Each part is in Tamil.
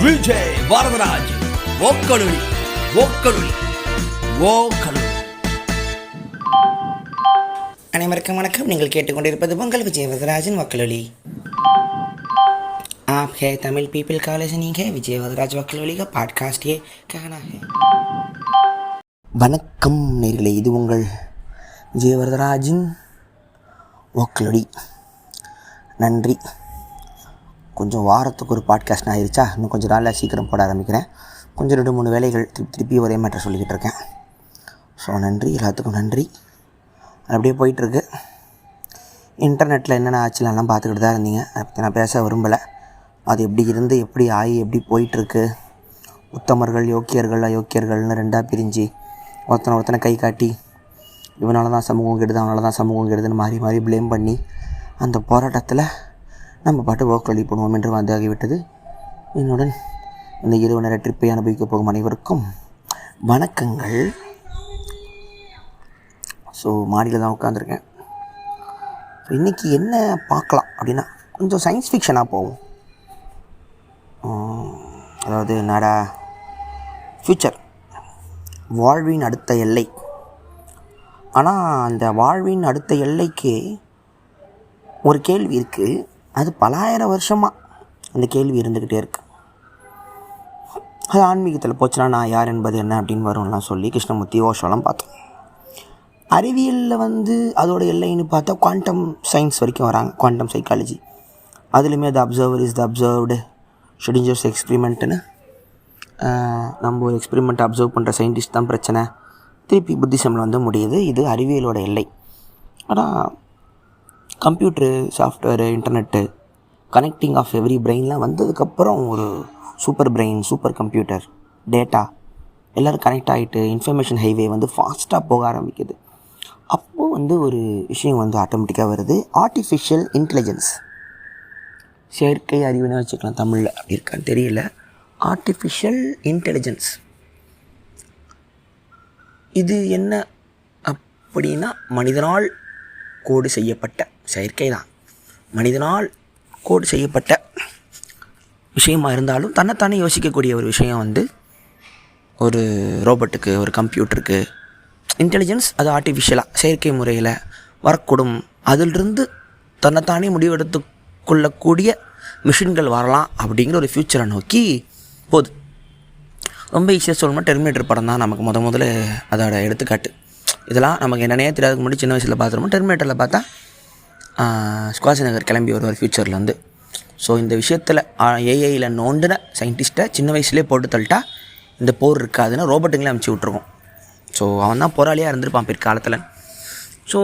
விஜய் வரதராஜ் ஓக்கலுளி ஓக்கலுளி ஓக்கலுளி. அனைவருக்கும் வணக்கம். நீங்கள் கேட்டுக்கொண்டிருப்பது உங்கள் விஜய் வரதராஜன் वक्लुली। आप है तमिल पीपल का लिसनिंग है विजय वरदराज वक्लुली का पॉडकास्ट ये कहना है। வணக்கம் நேர்களே, இது உங்கள் விஜய் வரதராஜின் वक्लुली. நன்றி. கொஞ்சம் வாரத்துக்கு ஒரு பாட்காஸ்ட் ஆகிருச்சா, இன்னும் கொஞ்சம் நாளில் சீக்கிரம் போட ஆரம்பிக்கிறேன். கொஞ்சம் 2-3 வேலைகள் திருப்பி ஒரே மேட்டர் சொல்லிக்கிட்டு இருக்கேன். ஸோ நன்றி, எல்லாத்துக்கும் நன்றி. அப்படியே போயிட்டுருக்கு. இன்டர்நெட்டில் என்னென்ன ஆச்சுலாம் பார்த்துக்கிட்டு தான் இருந்தீங்க. அதை பற்றி நான் பேச விரும்பலை. அது எப்படி இருந்து எப்படி ஆகி எப்படி போயிட்டுருக்கு. உத்தமர்கள், யோக்கியர்கள், அயோக்கியர்கள்னு ரெண்டாக பிரிஞ்சு ஒருத்தனை கை காட்டி இவனால தான் சமூகம் கெடுது, அவனால தான் சமூகம் கெடுதுன்னு மாறி மாறி ப்ளேம் பண்ணி அந்த போராட்டத்தில் நம்ம பாட்டு ஓக்கலுளி பண்ணுவோம் என்று வந்தாகிவிட்டது. என்னுடன் இந்த இரவு நேர ட்ரிப்பை அனுபவிக்கப் போகும் அனைவருக்கும் வணக்கங்கள். ஸோ மாடியில் தான் உட்காந்துருக்கேன். இன்றைக்கி என்ன பார்க்கலாம் அப்படின்னா, கொஞ்சம் சயின்ஸ் ஃபிக்ஷனாக போவோம். அதாவது என்னடா, ஃப்யூச்சர், வாழ்வின் அடுத்த எல்லை. ஆனால் அந்த வாழ்வின் அடுத்த எல்லைக்கு ஒரு கேள்வி இருக்குது. அது பல ஆயிரம் வருஷமாக அந்த கேள்வி இருந்துக்கிட்டே இருக்குது. அது ஆன்மீகத்தில் போச்சுன்னா நான் யார் என்பது என்ன அப்படின்னு வரும்லாம் சொல்லி கிருஷ்ணமூர்த்தி ஓஷோலாம் பார்த்தோம். அறிவியலில் அதோட எல்லைன்னு பார்த்தா குவாண்டம் சயின்ஸ் வரைக்கும் வராங்க, குவாண்டம் சைக்காலஜி. அதுலேயுமே the observer is the observed Schrodinger's எக்ஸ்பிரிமெண்ட்டுன்னு நம்ம ஒரு எக்ஸ்பிரிமெண்ட்டை அப்சர்வ் பண்ணுற சயின்டிஸ்ட் தான் பிரச்சனை. திருப்பி புத்திசமில் முடியுது. இது அறிவியலோட எல்லை. ஆனால் computer, software, internet, connecting of every பிரெயின்லாம் வந்ததுக்கப்புறம் ஒரு super brain, super computer, data எல்லோரும் கனெக்ட் ஆகிட்டு இன்ஃபர்மேஷன் ஹைவே ஃபாஸ்ட்டாக போக ஆரம்பிக்குது. அப்போது ஒரு விஷயம் ஆட்டோமேட்டிக்காக வருது. ஆர்டிஃபிஷியல் இன்டெலிஜென்ஸ், செயற்கை அறிவுன்னு வச்சுக்கலாம், தமிழில் அப்படி இருக்கான்னு தெரியல. ஆர்டிஃபிஷியல் இன்டெலிஜென்ஸ் இது என்ன அப்படின்னா, மனிதனால் கோடு செய்யப்பட்ட செயற்கை தான், மனிதனால் கோடு செய்யப்பட்ட விஷயமாக இருந்தாலும் தன்னைத்தானே யோசிக்கக்கூடிய ஒரு விஷயம் ஒரு ரோபோட்டுக்கு, ஒரு கம்ப்யூட்டருக்கு இன்டெலிஜென்ஸ் அது ஆர்டிஃபிஷியலாக செயற்கை முறையில் வரக்கூடும். அதிலிருந்து தன்னைத்தானே முடிவெடுத்து கொள்ளக்கூடிய மிஷின்கள் வரலாம் அப்படிங்கிற ஒரு ஃப்யூச்சரை நோக்கி போகுது. ரொம்ப ஈஸியாக சொல்லணும்னா டெர்மினேட்டர் படம் தான் நமக்கு முதல்ல அதோட எடுத்துக்காட்டு. இதெல்லாம் நமக்கு என்னன்னே தெரியாதுக்கு முன்னாடி சின்ன வயசில் பார்த்துருமோ. டெர்மினேட்டரில் பார்த்தா ஸ்குவாசிநகர் கிளம்பி வருவார் ஃப்யூச்சரில். ஸோ இந்த விஷயத்தில் ஏஐயில் நோண்டின சயின்டிஸ்ட்டை சின்ன வயசுலேயே போட்டு தள்ளிட்டா இந்த போர் இருக்காதுன்னு ரோபோட்டுங்களே அமுச்சு விட்ருக்கோம். ஸோ அவன் தான் போராளியாக இருந்திருப்பான் பிற்காலத்தில். ஸோ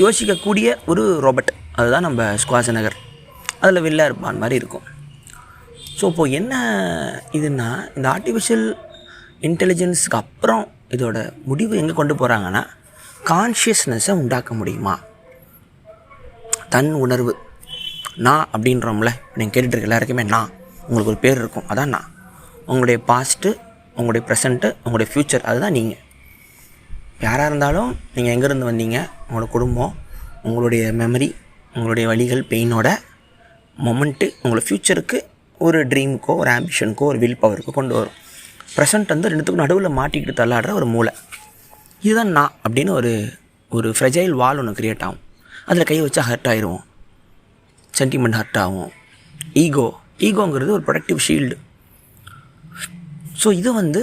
யோசிக்கக்கூடிய ஒரு ரோபோட் அதுதான் நம்ம ஸ்குவாசிநகர். அதில் வில்லா இருப்பான் மாதிரி இருக்கும். ஸோ இப்போது என்ன இதுன்னா, இந்த ஆர்டிஃபிஷியல் இன்டெலிஜென்ஸுக்கு அப்புறம் இதோட முடிவு எங்கே கொண்டு போகிறாங்கன்னா, கான்ஷியஸ்னஸை உண்டாக்க முடியுமா? தன் உணர்வு, நான் அப்படின்றோம்ல, நீங்கள் கேட்டுட்ருக்க எல்லாருக்குமே நான், உங்களுக்கு ஒரு பேர் இருக்கும், அதான் நான். உங்களுடைய பாஸ்ட்டு, உங்களுடைய ப்ரெசண்ட்டு, உங்களுடைய ஃப்யூச்சர், அதுதான் நீங்கள். யாராக இருந்தாலும் நீங்கள் எங்கேருந்து வந்தீங்க, உங்களோட குடும்பம், உங்களுடைய மெமரி, உங்களுடைய வலிகள், பெயினோட மொமெண்ட்டு உங்களோட ஃப்யூச்சருக்கு ஒரு ட்ரீமுக்கோ, ஒரு ஆம்பிஷனுக்கோ, ஒரு வில் பவருக்கோ கொண்டு வரும். ப்ரெசண்ட் ரெண்டுத்துக்கும் நடுவில் மாட்டிக்கிட்டு தள்ளாடுற ஒரு மூளை, இதுதான் நான் அப்படின்னு ஒரு ஃப்ரெஜைல் வால் ஒன்று க்ரியேட் ஆகும். அதில் கை வச்சா ஹர்ட் ஆகிடுவோம், சென்டிமெண்ட் ஹர்ட் ஆகும். ஈகோங்கிறது ஒரு ப்ரொடக்டிவ் ஷீல்டு. ஸோ இது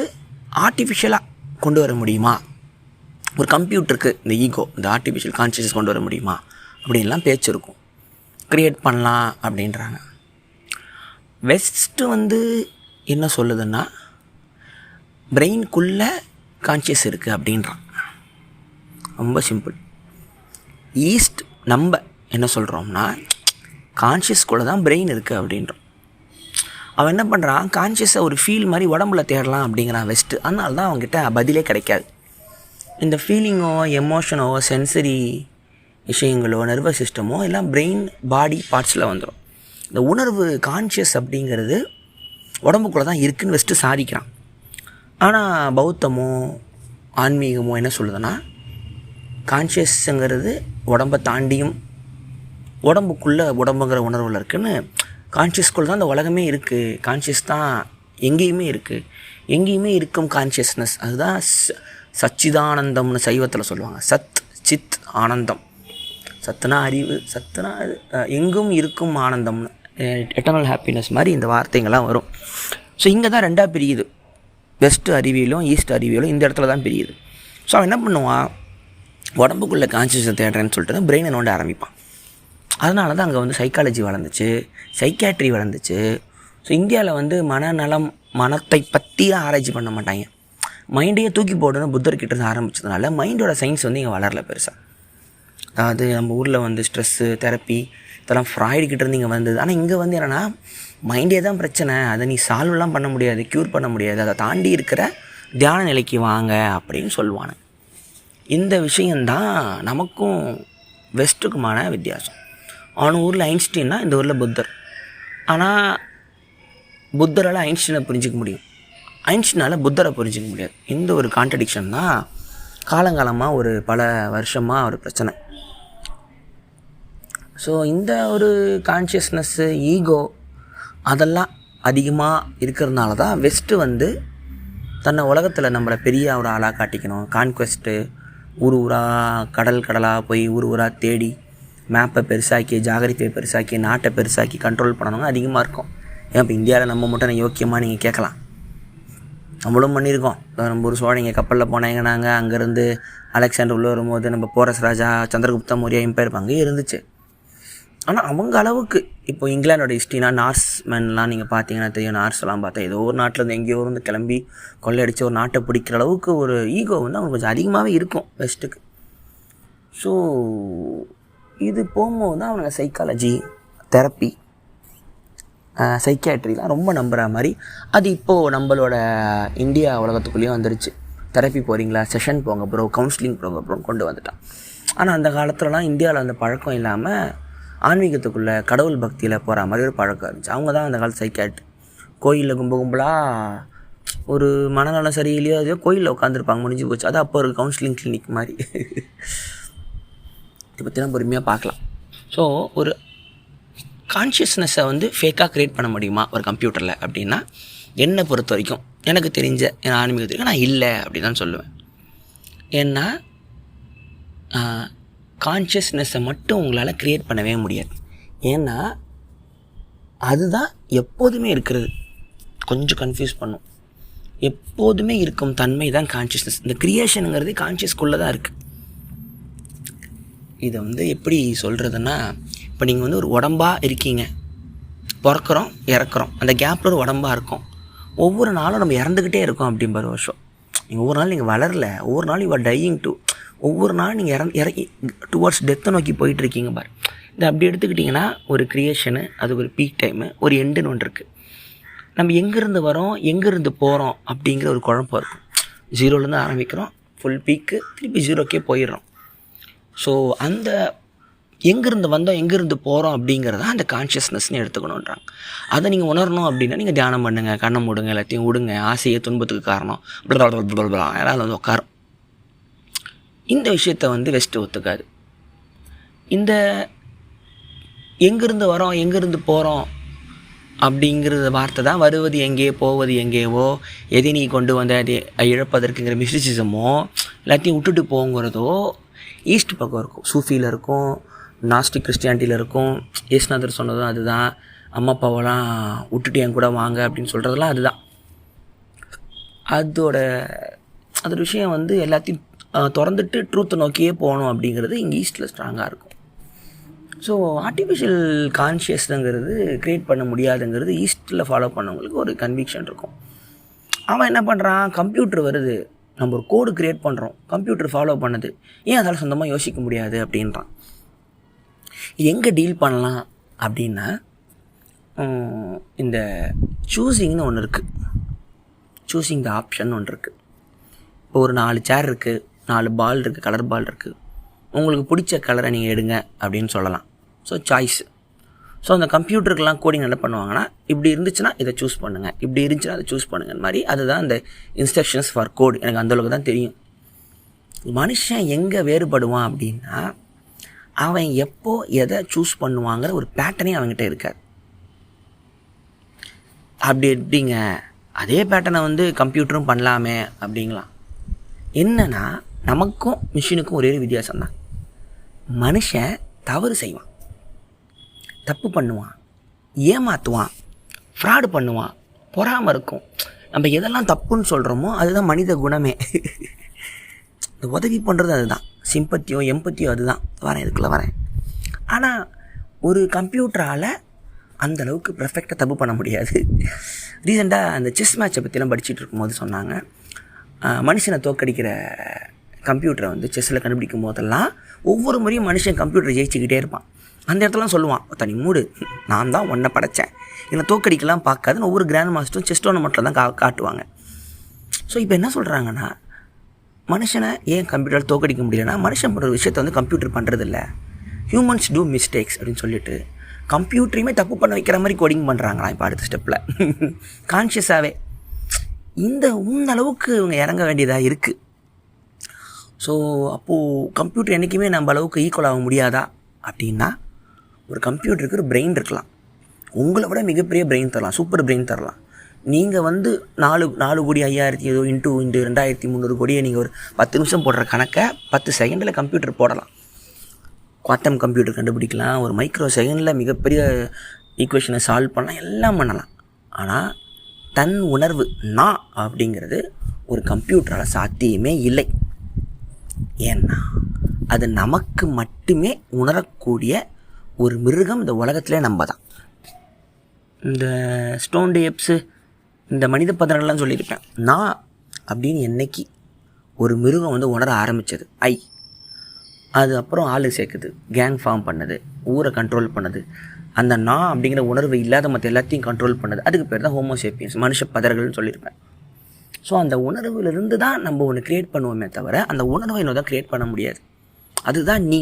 ஆர்டிஃபிஷியலாக கொண்டு வர முடியுமா? ஒரு கம்ப்யூட்டருக்கு இந்த ஈகோ, இந்த ஆர்டிஃபிஷியல் கான்ஷியஸ் கொண்டு வர முடியுமா அப்படின்லாம் பேச்சு இருக்கும். க்ரியேட் பண்ணலாம் அப்படின்றாங்க. வெஸ்ட்டு என்ன சொல்லுதுன்னா, பிரெயின்குள்ளே கான்ஷியஸ் இருக்குது அப்படின்றான். ரொம்ப சிம்பிள். ஈஸ்ட் நம்ம என்ன சொல்கிறோம்னா, கான்ஷியஸ்குள்ளே தான் பிரெயின் இருக்குது அப்படின்றோம். அவன் என்ன பண்ணுறான், கான்ஷியஸை ஒரு ஃபீல் மாதிரி உடம்புல தேடலாம் அப்படிங்கிறான் வெஸ்ட்டு. அதனால தான் அவங்ககிட்ட பதிலே கிடைக்காது. இந்த ஃபீலிங்கோ, எமோஷனோ, சென்சரி விஷயங்களோ, நர்வஸ் சிஸ்டமோ எல்லாம் பிரெயின் பாடி பார்ட்ஸில் வந்துடும். இந்த உணர்வு, கான்ஷியஸ் அப்படிங்கிறது உடம்புக்குள்ளே தான் இருக்குதுன்னு வெஸ்ட்டு சாதிக்கிறான். ஆனால் பௌத்தமோ ஆன்மீகமோ என்ன சொல்லுதுன்னா, கான்ஷியஸுங்கிறது உடம்பை தாண்டியும் உடம்புக்குள்ளே உடம்புங்கிற உணர்வில் இருக்குதுன்னு கான்ஷியஸ்குள்ள தான் அந்த உலகமே இருக்குது. கான்ஷியஸ் தான் எங்கேயுமே இருக்குது. எங்கேயுமே இருக்கும் கான்ஷியஸ்னஸ், அதுதான் சச்சிதானந்தம்னு சைவத்தில் சொல்லுவாங்க. சத் சித் ஆனந்தம். சத்துனா அறிவு, சத்துனா எங்கும் இருக்கும் ஆனந்தம்னு, எட்டர்னல் ஹாப்பினஸ் மாதிரி இந்த வார்த்தைங்கள்லாம் வரும். ஸோ இங்கே தான் ரெண்டாக பிரியுது. வெஸ்ட் அறிவியலும் ஈஸ்ட் அறிவியலும் இந்த இடத்துல தான் பிரியுது. ஸோ அவன் என்ன பண்ணுவான், உடம்புக்குள்ளே கான்ஷியஸை தேடுறேன்னு சொல்லிட்டு தான் பிரெயினை நோண்ட ஆரம்பிப்பான். அதனால தான் அங்கே வந்து சைக்காலஜி வளர்ந்துச்சு, சைக்காட்ரி வளர்ந்துச்சு. ஸோ இந்தியாவில் மனநலம், மனத்தை பற்றியாக ஆராய்ச்சி பண்ண மாட்டாங்க. மைண்டையே தூக்கி போடணும் புத்தர்கிட்ட இருந்து ஆரம்பித்ததுனால மைண்டோட சயின்ஸ் இங்கே வளரல பெருசாக. அதாவது நம்ம ஊரில் ஸ்ட்ரெஸ்ஸு தெரப்பி இதெல்லாம் ஃப்ராய்டுக்கிட்ட இருந்து இங்கே வந்தது. ஆனால் இங்கே என்னென்னா மைண்டே தான் பிரச்சனை, அதை நீ சால்வ்லாம் பண்ண முடியாது, க்யூர் பண்ண முடியாது, அதை தாண்டி இருக்கிற தியான நிலைக்கு வாங்க அப்படின்னு சொல்லுவானு. இந்த விஷயந்தான் நமக்கும் வெஸ்ட்டுக்குமான வித்தியாசம். அவன் ஊரில் ஐன்ஸ்டீன்னா இந்த ஊரில் புத்தர். ஆனால் புத்தரால் ஐன்ஸ்டீனை புரிஞ்சிக்க முடியும், ஐன்ஸ்டீனால் புத்தரை புரிஞ்சிக்க முடியாது. இந்த ஒரு கான்ட்ரடிக்ஷன் தான் காலங்காலமாக ஒரு பல வருஷமாக ஒரு பிரச்சனை. ஸோ இந்த ஒரு கான்ஷியஸ்னஸ்ஸு, ஈகோ அதெல்லாம் அதிகமாக இருக்கிறதுனால தான் வெஸ்ட்டு தன்னை உலகத்தில் நம்மளை பெரிய ஒரு ஆளாக காட்டிக்கணும். கான்குவெஸ்ட்டு, ஊர் ஊராக கடலாக போய் ஊர் ஊராக தேடி மேப்பை பெருசாக்கி, ஜாகிரபியை பெருசாக்கி, நாட்டை பெருசாக்கி கண்ட்ரோல் பண்ணணும் அதிகமாக இருக்கும். ஏன் இப்போ இந்தியாவில் நம்ம மட்டும் யோக்கியமாக நீங்கள் கேட்கலாம், நம்மளும் பண்ணியிருக்கோம். நம்ம ஒரு சோழங்க கப்பலில் போனாங்க, நாங்கள் அங்கேருந்து அலெக்சாண்டர் உள்ளே வரும்போது நம்ம போரஸ் ராஜா, சந்திரகுப்த மௌரிய எம்பையர் அங்கேயே இருந்துச்சு. ஆனால் அவங்க அளவுக்கு இப்போ இங்கிலாண்டோட ஹிஸ்ட்ரினா நார்ஸ்மென்லாம் நீங்கள் பார்த்தீங்கன்னா தெரியும். நார்ஸ்லாம் பார்த்தா ஏதோ ஒரு நாட்டிலேருந்து எங்கேயோ கிளம்பி கொள்ளையடிச்சு ஒரு நாட்டை பிடிக்கிற அளவுக்கு ஒரு ஈகோ அவங்களுக்கு கொஞ்சம் அதிகமாகவே இருக்கும் வெஸ்ட்டுக்கு. ஸோ இது போகும்போது தான் அவனுங்க சைக்காலஜி, தெரப்பி, சைக்கியாட்ரிலாம் ரொம்ப நம்புகிற மாதிரி. அது இப்போது நம்மளோட இந்தியா உலகத்துக்குள்ளேயும் வந்துருச்சு. தெரப்பி போகிறீங்களா, செஷன் போங்க ப்ரோ, கவுன்சிலிங் போங்க ப்ரோன்னு கொண்டு வந்துட்டான். ஆனால் அந்த காலத்துலலாம் இந்தியாவில் அந்த பழக்கம் இல்லாமல் ஆன்மீகத்துக்குள்ளே கடவுள் பக்தியில் போகிற மாதிரி ஒரு பழக்கம் இருந்துச்சு. அவங்க தான் அந்த காலத்து சைக்கியாட்ரி. கோயிலில் கும்பலாக ஒரு மனநலம் சரியில்லையோ அதையோ கோயிலில் உட்காந்துருப்பாங்க, முடிஞ்சு போச்சு. அது அப்போ ஒரு கவுன்சிலிங் கிளினிக் மாதிரி. இதை பற்றிலாம் பொறுமையாக பார்க்கலாம். ஸோ ஒரு கான்ஷியஸ்னஸை ஃபேக்காக க்ரியேட் பண்ண முடியுமா ஒரு கம்ப்யூட்டரில் அப்படின்னா, என்னை பொறுத்த வரைக்கும் எனக்கு தெரிஞ்ச என் ஆன்மீகத்துக்கு நான் இல்லை அப்படி தான் சொல்லுவேன். ஏன்னா கான்ஷியஸ்னஸை மட்டும் உங்களால் க்ரியேட் பண்ணவே முடியாது. ஏன்னா அதுதான் எப்போதுமே இருக்கிறது. கொஞ்சம் கன்ஃபியூஸ் பண்ணும். எப்போதுமே இருக்கும் தன்மை தான் கான்ஷியஸ்னஸ். இந்த க்ரியேஷனுங்கிறது கான்ஷியஸ்குள்ளே தான் இருக்குது. இதை எப்படி சொல்கிறதுன்னா, இப்போ நீங்கள் ஒரு உடம்பாக இருக்கீங்க, பிறக்கிறோம் இறக்குறோம், அந்த கேப்பில் ஒரு உடம்பாக இருக்கும். ஒவ்வொரு நாளும் நம்ம இறந்துக்கிட்டே இருக்கோம் அப்படிங்கிற வருஷம். நீங்கள் ஒவ்வொரு நாள் நீங்கள் வளரல, ஒவ்வொரு நாள் யூ ஆர் டையிங் டு, ஒவ்வொரு நாள் நீங்கள் இறங்கி டுவர்ட்ஸ் டெத்தை நோக்கி போயிட்டுருக்கீங்க பாரு. இதை அப்படி எடுத்துக்கிட்டிங்கன்னா ஒரு க்ரியேஷனு, அது ஒரு பீக் டைமு, ஒரு எண்டுன்னு ஒன்று இருக்குது. நம்ம எங்கேருந்து வரோம் எங்கேருந்து போகிறோம் அப்படிங்கிற ஒரு குழப்பம் இருக்கும். ஜீரோலேருந்து ஆரம்பிக்கிறோம், ஃபுல் பீக்கு, திருப்பி ஜீரோக்கே போயிடுறோம். ஸோ அந்த எங்கேருந்து வந்தோம் எங்கேருந்து போகிறோம் அப்படிங்கிறத அந்த கான்ஷியஸ்னஸ்ன்னு எடுத்துக்கணுன்றாங்க. அதை நீங்கள் உணரணும் அப்படின்னா நீங்கள் தியானம் பண்ணுங்கள், கண்ணை மூடுங்க, எல்லாத்தையும் விடுங்க. ஆசையை துன்பத்துக்கு காரணம் யாராவது உட்காரும். இந்த விஷயத்தை வெஸ்ட்டு ஒத்துக்காது. இந்த எங்கேருந்து வரோம் எங்கேருந்து போகிறோம் அப்படிங்கிறது வார்த்தை தான் வருவது எங்கே போவது எங்கேவோ, எதை நீ கொண்டு வந்த இழப்பதற்குங்கிற மிஸ்டிசிசமோ எல்லாத்தையும் விட்டுட்டு போங்கிறதோ ஈஸ்ட் பக்கம் இருக்கும். சூஃபியில் இருக்கும், நாஸ்டிக் கிறிஸ்டியானிட்டியில் இருக்கும். ஏசுநாதர் சொன்னதும் அதுதான். அம்மா அப்பாவெல்லாம் விட்டுட்டு என் கூட வாங்க அப்படின்னு சொல்கிறதெல்லாம் அதுதான். அதோட விஷயம் எல்லாத்தையும் திறந்துட்டு ட்ரூத்தை நோக்கியே போகணும் அப்படிங்கிறது இங்கே ஈஸ்ட்டில் ஸ்ட்ராங்காக இருக்கும். ஸோ ஆர்டிஃபிஷியல் கான்ஷியஸ்ங்கிறது க்ரியேட் பண்ண முடியாதுங்கிறது ஈஸ்ட்டில் ஃபாலோ பண்ணவங்களுக்கு ஒரு கன்விக்ஷன் இருக்கும். அவன் என்ன பண்ணுறான், கம்ப்யூட்டர் வருது, நம்ம ஒரு கோடு க்ரியேட் பண்ணுறோம், கம்ப்யூட்டர் ஃபாலோ பண்ணுது, ஏன் அதால் சொந்தமாக யோசிக்க முடியாது அப்படின்றான். எங்கே டீல் பண்ணலாம் அப்படின்னா, இந்த சூஸிங்னு ஒன்று இருக்குது. சூஸிங் த ஆப்ஷன் ஒன்று இருக்குது. இப்போ ஒரு 4 சேர் இருக்குது, 4 பால் இருக்குது, கலர் பால் இருக்குது. உங்களுக்கு பிடிச்ச கலரை நீங்கள் எடுங்க அப்படின்னு சொல்லலாம். So choice. ஸோ அந்த கம்ப்யூட்டருக்கெலாம் கோடிங் என்ன பண்ணுவாங்கன்னா, இப்படி இருந்துச்சுன்னா இதை சூஸ் பண்ணுங்கள், இப்படி இருந்துச்சுன்னா அதை சூஸ் பண்ணுங்கள் மாதிரி. அதுதான் அந்த இன்ஸ்ட்ரக்ஷன்ஸ் ஃபார் கோட். எனக்கு அந்தளவுக்கு தான் தெரியும். மனுஷன் எங்கே வேறுபடுவான் அப்படின்னா, அவன் எப்போ எதை சூஸ் பண்ணுவாங்கிற ஒரு பேட்டர்னே அவங்ககிட்ட இருக்காது. அப்படி எப்படிங்க அதே பேட்டர்னை வந்து கம்ப்யூட்டரும் பண்ணலாமே அப்படிங்களாம். என்னன்னா நமக்கும் மிஷினுக்கும் ஒரே ஒரு வித்தியாசம் தான். மனுஷன் தவறு செய்வான், தப்பு பண்ணுவான், ஏமாற்றுவான், ஃப்ராடு பண்ணுவான், பொறாமல் இருக்கும். நம்ம எதெல்லாம் தப்புன்னு சொல்கிறோமோ அதுதான் மனித குணமே. இந்த உதவி பண்ணுறது அதுதான், சிம்பத்தியோ எம்பத்தியோ அதுதான். இதுக்குள்ளே வரேன். ஆனால் ஒரு கம்ப்யூட்டரால் அந்தளவுக்கு பர்ஃபெக்டாக தப்பு பண்ண முடியாது. ரீசெண்டாக அந்த செஸ் மேட்சை பற்றிலாம் படிச்சுட்டு இருக்கும்போது சொன்னாங்க, மனுஷனை தோற்கடிக்கிற கம்ப்யூட்டரை வந்து செஸ்ஸில் கண்டுபிடிக்கும் போதெல்லாம் ஒவ்வொரு முறையும் மனுஷன் கம்ப்யூட்டரை ஜெயிச்சுக்கிட்டே இருப்பான். அந்த இடத்துலாம் சொல்லுவான், தனி மூடு, நான் தான் ஒன்றை படைத்தேன், என்னை தோற்கடிக்கலாம் பார்க்காதுன்னு ஒவ்வொரு கிராண்ட் மாஸ்டரும் செஸ் டோர்னமெண்ட்டில் தான் காட்டுவாங்க. ஸோ இப்போ என்ன சொல்கிறாங்கன்னா, மனுஷனை ஏன் கம்ப்யூட்டரால் தோற்கடிக்க முடியலன்னா, மனுஷன் பண்ணுற விஷயத்தை வந்து கம்ப்யூட்டர் பண்ணுறதில்ல, ஹியூமன்ஸ் டூ மிஸ்டேக்ஸ் அப்படின்னு சொல்லிட்டு கம்ப்யூட்டரையுமே தப்பு பண்ண வைக்கிற மாதிரி கோடிங் பண்ணுறாங்களாம் இப்போ அடுத்த ஸ்டெப்பில் கான்ஷியஸாகவே. இந்த அளவுக்கு இவங்க இறங்க வேண்டியதாக இருக்குது. ஸோ அப்போது கம்ப்யூட்டர் என்றைக்குமே நம்ம அளவுக்கு ஈக்குவல் ஆக முடியாதா அப்படின்னா, ஒரு கம்ப்யூட்டருக்கு ஒரு பிரெயின் இருக்கலாம், உங்களை விட மிகப்பெரிய பிரெயின் தரலாம், சூப்பர் பிரெயின் தரலாம். நீங்கள் வந்து 4 கோடி 5000 ஏதோ இன்ட்டு 2300 கோடியை நீங்கள் ஒரு 10 நிமிஷம் போடுற கணக்கை 10 செகண்டில் கம்ப்யூட்டர் போடலாம். குவாண்டம் கம்ப்யூட்டர் கண்டுபிடிக்கலாம், ஒரு மைக்ரோ செகண்டில் மிகப்பெரிய ஈக்குவேஷனை சால்வ் பண்ணலாம், எல்லாம் பண்ணலாம். ஆனால் தன் உணர்வு நான் அப்படிங்கிறது ஒரு கம்ப்யூட்டரால் சாத்தியமே இல்லை. ஏன்னா அது நமக்கு மட்டுமே உணரக்கூடிய ஒரு மிருகம் இந்த உலகத்திலே நம்ம தான். இந்த ஸ்டோன் டேப்ஸு, இந்த மனித பதனெல்லாம் சொல்லியிருப்பேன். நான் அப்படின்னு என்னைக்கு ஒரு மிருகம் வந்து உணர ஆரம்பித்தது, அது அப்புறம் ஆளு சேர்க்குது, கேங் ஃபார்ம் பண்ணுது, ஊரை கண்ட்ரோல் பண்ணுது, அந்த நான் அப்படிங்கிற உணர்வு இல்லாத மற்ற எல்லாத்தையும் கண்ட்ரோல் பண்ணுது, அதுக்கு பேர் தான் ஹோமோசேப்பியன்ஸ், மனுஷ பதர்கள்னு சொல்லியிருப்பேன். ஸோ அந்த உணர்வுலேருந்து தான் நம்ம ஒன்று க்ரியேட் பண்ணுவோமே தவிர அந்த உணர்வை இன்னும் தான் க்ரியேட் பண்ண முடியாது. அதுதான் நீ.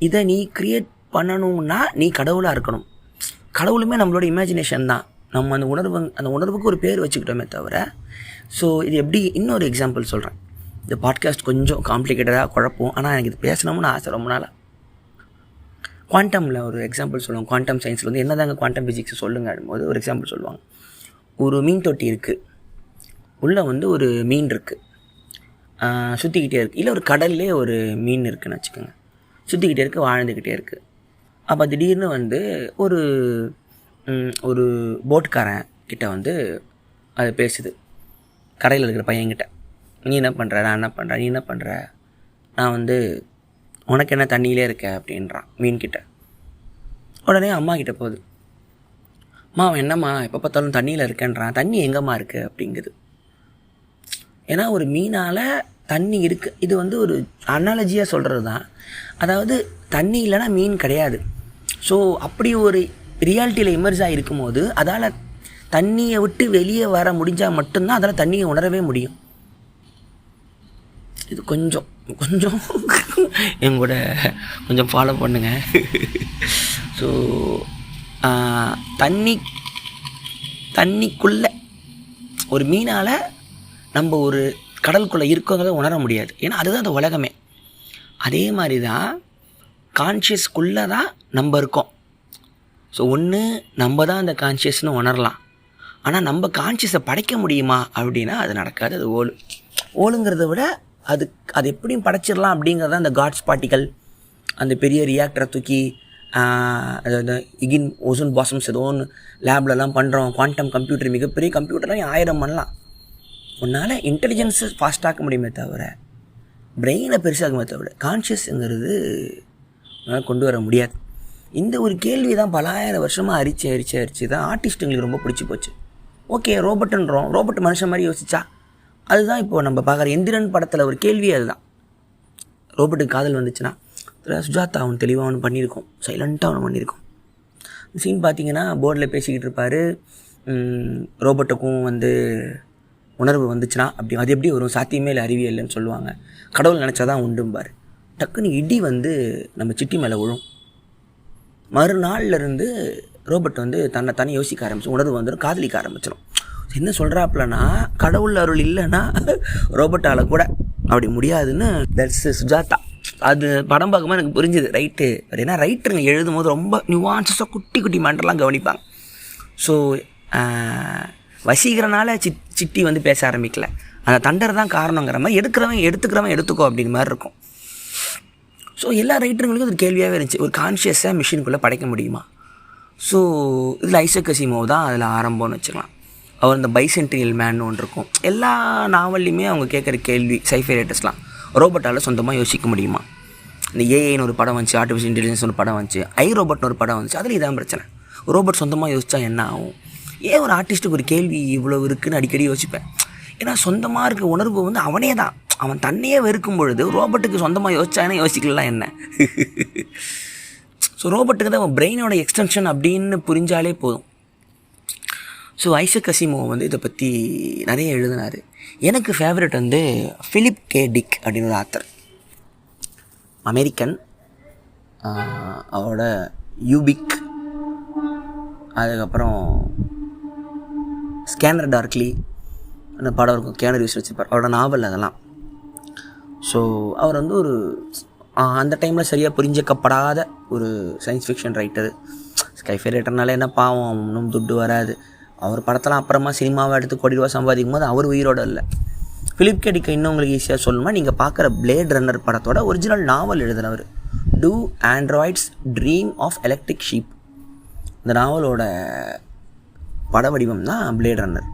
இதை நீ க்ரியேட் பண்ணணும்னா நீ கடவுளாக இருக்கணும். கடவுளுமே நம்மளோட இமேஜினேஷன் தான். நம்ம அந்த உணர்வுக்கு ஒரு பேர் வச்சுக்கிட்டோமே தவிர. ஸோ இது எப்படி, இன்னொரு எக்ஸாம்பிள் சொல்கிறேன். இந்த பாட்காஸ்ட் கொஞ்சம் காம்ப்ளிகேட்டடாக குழப்பம், ஆனால் எனக்கு இது பேசணும்னு ஆசை ரொம்ப நாளாக. குவாண்டமில் ஒரு எக்ஸாம்பிள் சொல்லுவாங்க. குவாண்டம் சயின்ஸில் வந்து என்ன தாங்க குவாண்டம் ஃபிசிக்ஸ் சொல்லுங்க போது ஒரு எக்ஸாம்பிள் சொல்லுவாங்க. ஒரு மீன் தொட்டி இருக்குது, உள்ளே வந்து ஒரு மீன் இருக்குது, சுற்றிக்கிட்டே இருக்குது. இல்லை ஒரு கடல்லே ஒரு மீன் இருக்குதுன்னு வச்சுக்கோங்க, சுற்றிக்கிட்டே இருக்குது, வாழ்ந்துக்கிட்டே இருக்குது. அப்போ திடீர்னு வந்து ஒரு போட்காரன் கிட்ட வந்து அது பேசுது, கடையில் இருக்கிற பையன்கிட்ட. நீ என்ன பண்ணுற, நான் என்ன பண்ணுறேன், நீ என்ன பண்ணுற, நான் வந்து உனக்கு என்ன தண்ணியிலே இருக்க அப்படின்றான் மீன்கிட்ட. உடனே அம்மா கிட்ட போகுது, அம்மா அவன் என்னம்மா எப்போ பார்த்தாலும் தண்ணியில் இருக்கேன்றான், தண்ணி எங்கம்மா இருக்குது அப்படிங்குது. ஏன்னா ஒரு மீனால் தண்ணி இருக்குது. இது வந்து ஒரு அனாலஜியாக சொல்கிறது தான். அதாவது தண்ணி இல்லைன்னா மீன் கிடையாது. ஸோ அப்படி ஒரு ரியாலிட்டியில் இமர்ஜாக இருக்கும்போது அதால் தண்ணியை விட்டு வெளியே வர முடிஞ்சால் மட்டும்தான் அதால் தண்ணியை உணரவே முடியும். இது கொஞ்சம் எங்கூட கொஞ்சம் ஃபாலோ பண்ணுங்க. ஸோ தண்ணிக்குள்ளே ஒரு மீனால் நம்ம ஒரு கடலுக்குள்ளே இருக்கோங்கிறத உணர முடியாது. ஏன்னா அதுதான் அந்த உலகமே. அதே மாதிரி தான் கான்ஷியஸ்குள்ளே தான் நம்ம இருக்கோம். ஸோ ஒன்று நம்ம தான் அந்த கான்ஷியஸ்னு உணரலாம். ஆனால் நம்ம கான்ஷியஸை படைக்க முடியுமா அப்படின்னா அது நடக்காது. அது ஓலுங்கிறத விட அது எப்படியும் படைச்சிடலாம் அப்படிங்கிறது தான் அந்த காட்ஸ் பார்ட்டிக்கல். அந்த பெரிய ரியாக்டரை தூக்கி அந்த இகின் ஓசோன் பாசம்ஸ் ஏதோ ஒன்று லேப்லலாம் பண்ணுறோம். குவாண்டம் கம்ப்யூட்டர், மிகப்பெரிய கம்ப்யூட்டர்லாம் 1000 பண்ணலாம். உன்னால் இன்டெலிஜென்ஸை ஃபாஸ்ட்டாக்க முடியுமே தவிர பிரெயினை பெருசாகுமே தவிர கான்ஷியஸுங்கிறது உன்னால் கொண்டு வர முடியாது. இந்த ஒரு கேள்வி தான் பல ஆயிரம் வருஷமாக அரிச்சு தான் ஆர்டிஸ்ட்டுங்களுக்கு ரொம்ப பிடிச்சி போச்சு. ஓகே, ரோபோட்டுன்றோம், ரோபோட் மனுஷன் மாதிரி யோசிச்சா அதுதான் இப்போது நம்ம பார்க்குற எந்திரன் படத்தில் ஒரு கேள்வி. அதுதான் ரோபோட்டுக்கு காதல் வந்துச்சுன்னா சுஜாதா அவன் தெளிவாக ஒன்று பண்ணியிருக்கோம், சைலண்ட்டாக ஒன்று பண்ணியிருக்கோம். சீன் பார்த்தீங்கன்னா போர்டில் பேசிக்கிட்டு இருப்பார், ரோபோட்டுக்கும் வந்து உணர்வு வந்துச்சுன்னா அப்படி அது எப்படி வரும், சாத்தியமே இல்லை, அறிவியல்னு சொல்லுவாங்க. கடவுள் நினச்சா தான் உண்டும்பார். டக்குன்னு இடி வந்து நம்ம சிட்டி மேலே விழும். மறுநாள்லேருந்து ரோபோட் வந்து தன்னை யோசிக்க ஆரம்பிச்சு, உணர்வு வந்துடும், காதலிக்க ஆரம்பிச்சிடும். என்ன சொல்கிறாப்புலனா, கடவுள் அருள் இல்லைன்னா ரோபோட்டால் கூட அப்படி முடியாதுன்னு. தட்ஸ் சுஜாதா. அது படம் பார்க்கும்போது எனக்கு புரிஞ்சுது. ரைட்டு, ஏன்னா ரைட்டருங்க எழுதும் போது ரொம்ப நியூவான்ஸாக குட்டி மேட்டர்லாம் கவனிப்பாங்க. ஸோ வசீகரனால சிட்டி வந்து பேச ஆரம்பிக்கல, அந்த தண்டர் தான் காரணங்கிற மாதிரி எடுத்துக்கிறவன் எடுத்துக்கோ அப்படிங்கிற மாதிரி இருக்கும். ஸோ எல்லா ரைட்டருங்களுக்கும் அது கேள்வியாகவே இருந்துச்சு, ஒரு கான்ஷியஸாக மிஷினுக்குள்ளே படைக்க முடியுமா? ஸோ இதில் ஐசக் அசிமோவ் தான் அதில் ஆரம்பம்னு வச்சுக்கலாம். அவர் இந்த பைசென்ட்ரியல் மேன் ஒன்று இருக்கும். எல்லா நாவல்லையுமே அவங்க கேட்குற கேள்வி சைஃபை ரைட்டர்ஸ்லாம், ரோபோட்டால் சொந்தமாக யோசிக்க முடியுமா? இந்த ஏஐன்னு ஒரு படம் வந்துச்சு, ஆர்டிஃபிஷியல் இன்டெலிஜென்ஸ் ஒரு படம் வந்துச்சு, ரோபோட்னு ஒரு படம் வந்துச்சு. அதில் இதான் பிரச்சனை, ரோபோட் சொந்தமாக யோசித்தா என்ன ஆகும்? ஏன் ஒரு ஆர்டிஸ்ட்டுக்கு ஒரு கேள்வி இவ்வளோ இருக்குதுன்னு அடிக்கடி யோசிப்பேன். ஏன்னா சொந்தமாக இருக்க உணர்வு வந்து அவனே தான், அவன் தன்னையே வெறுக்கும் பொழுது ரோபோட்டுக்கு சொந்தமாக யோசிச்சானே யோசிக்கலாம் என்ன? ஸோ ரோபோட்டுக்கு தான் அவன் பிரெயினோட எக்ஸ்டென்ஷன் அப்படின்னு புரிஞ்சாலே போதும். ஸோ ஐசக் அசிமோவ் வந்து இதை பற்றி நிறைய எழுதினார். எனக்கு ஃபேவரட் வந்து ஃபிலிப் கே டிக் அப்படின்னு ஒரு ஆத்தர், அமெரிக்கன். அவரோட யூபிக், அதுக்கப்புறம் ஸ்கேனர் டார்க்லி அந்த படம் இருக்கும், கேனர் யூஸ் வச்சுருப்பார், அவரோட நாவல் அதெல்லாம். ஸோ அவர் வந்து ஒரு அந்த டைமில் சரியாக புரிஞ்சிக்கப்படாத ஒரு சயின்ஸ் ஃபிக்ஷன் ரைட்டரு. ஸ்கைஃபை ரைட்டர்னால என்ன பாவம், ஒன்றும் துட்டு வராது. அவர் படத்தெல்லாம் அப்புறமா சினிமாவை எடுத்து கோடி ரூபா சம்பாதிக்கும் போது அவர் உயிரோடு இல்லை. ஃபிலிப் கே டிக் இன்னும் உங்களுக்கு ஈஸியாக சொல்லணுமா, நீங்கள் பார்க்குற பிளேட் ரன்னர் படத்தோட ஒரிஜினல் நாவல் எழுதினவர். Do androids dream of electric sheep, இந்த நாவலோட பட வடிவம் தான் blade runner.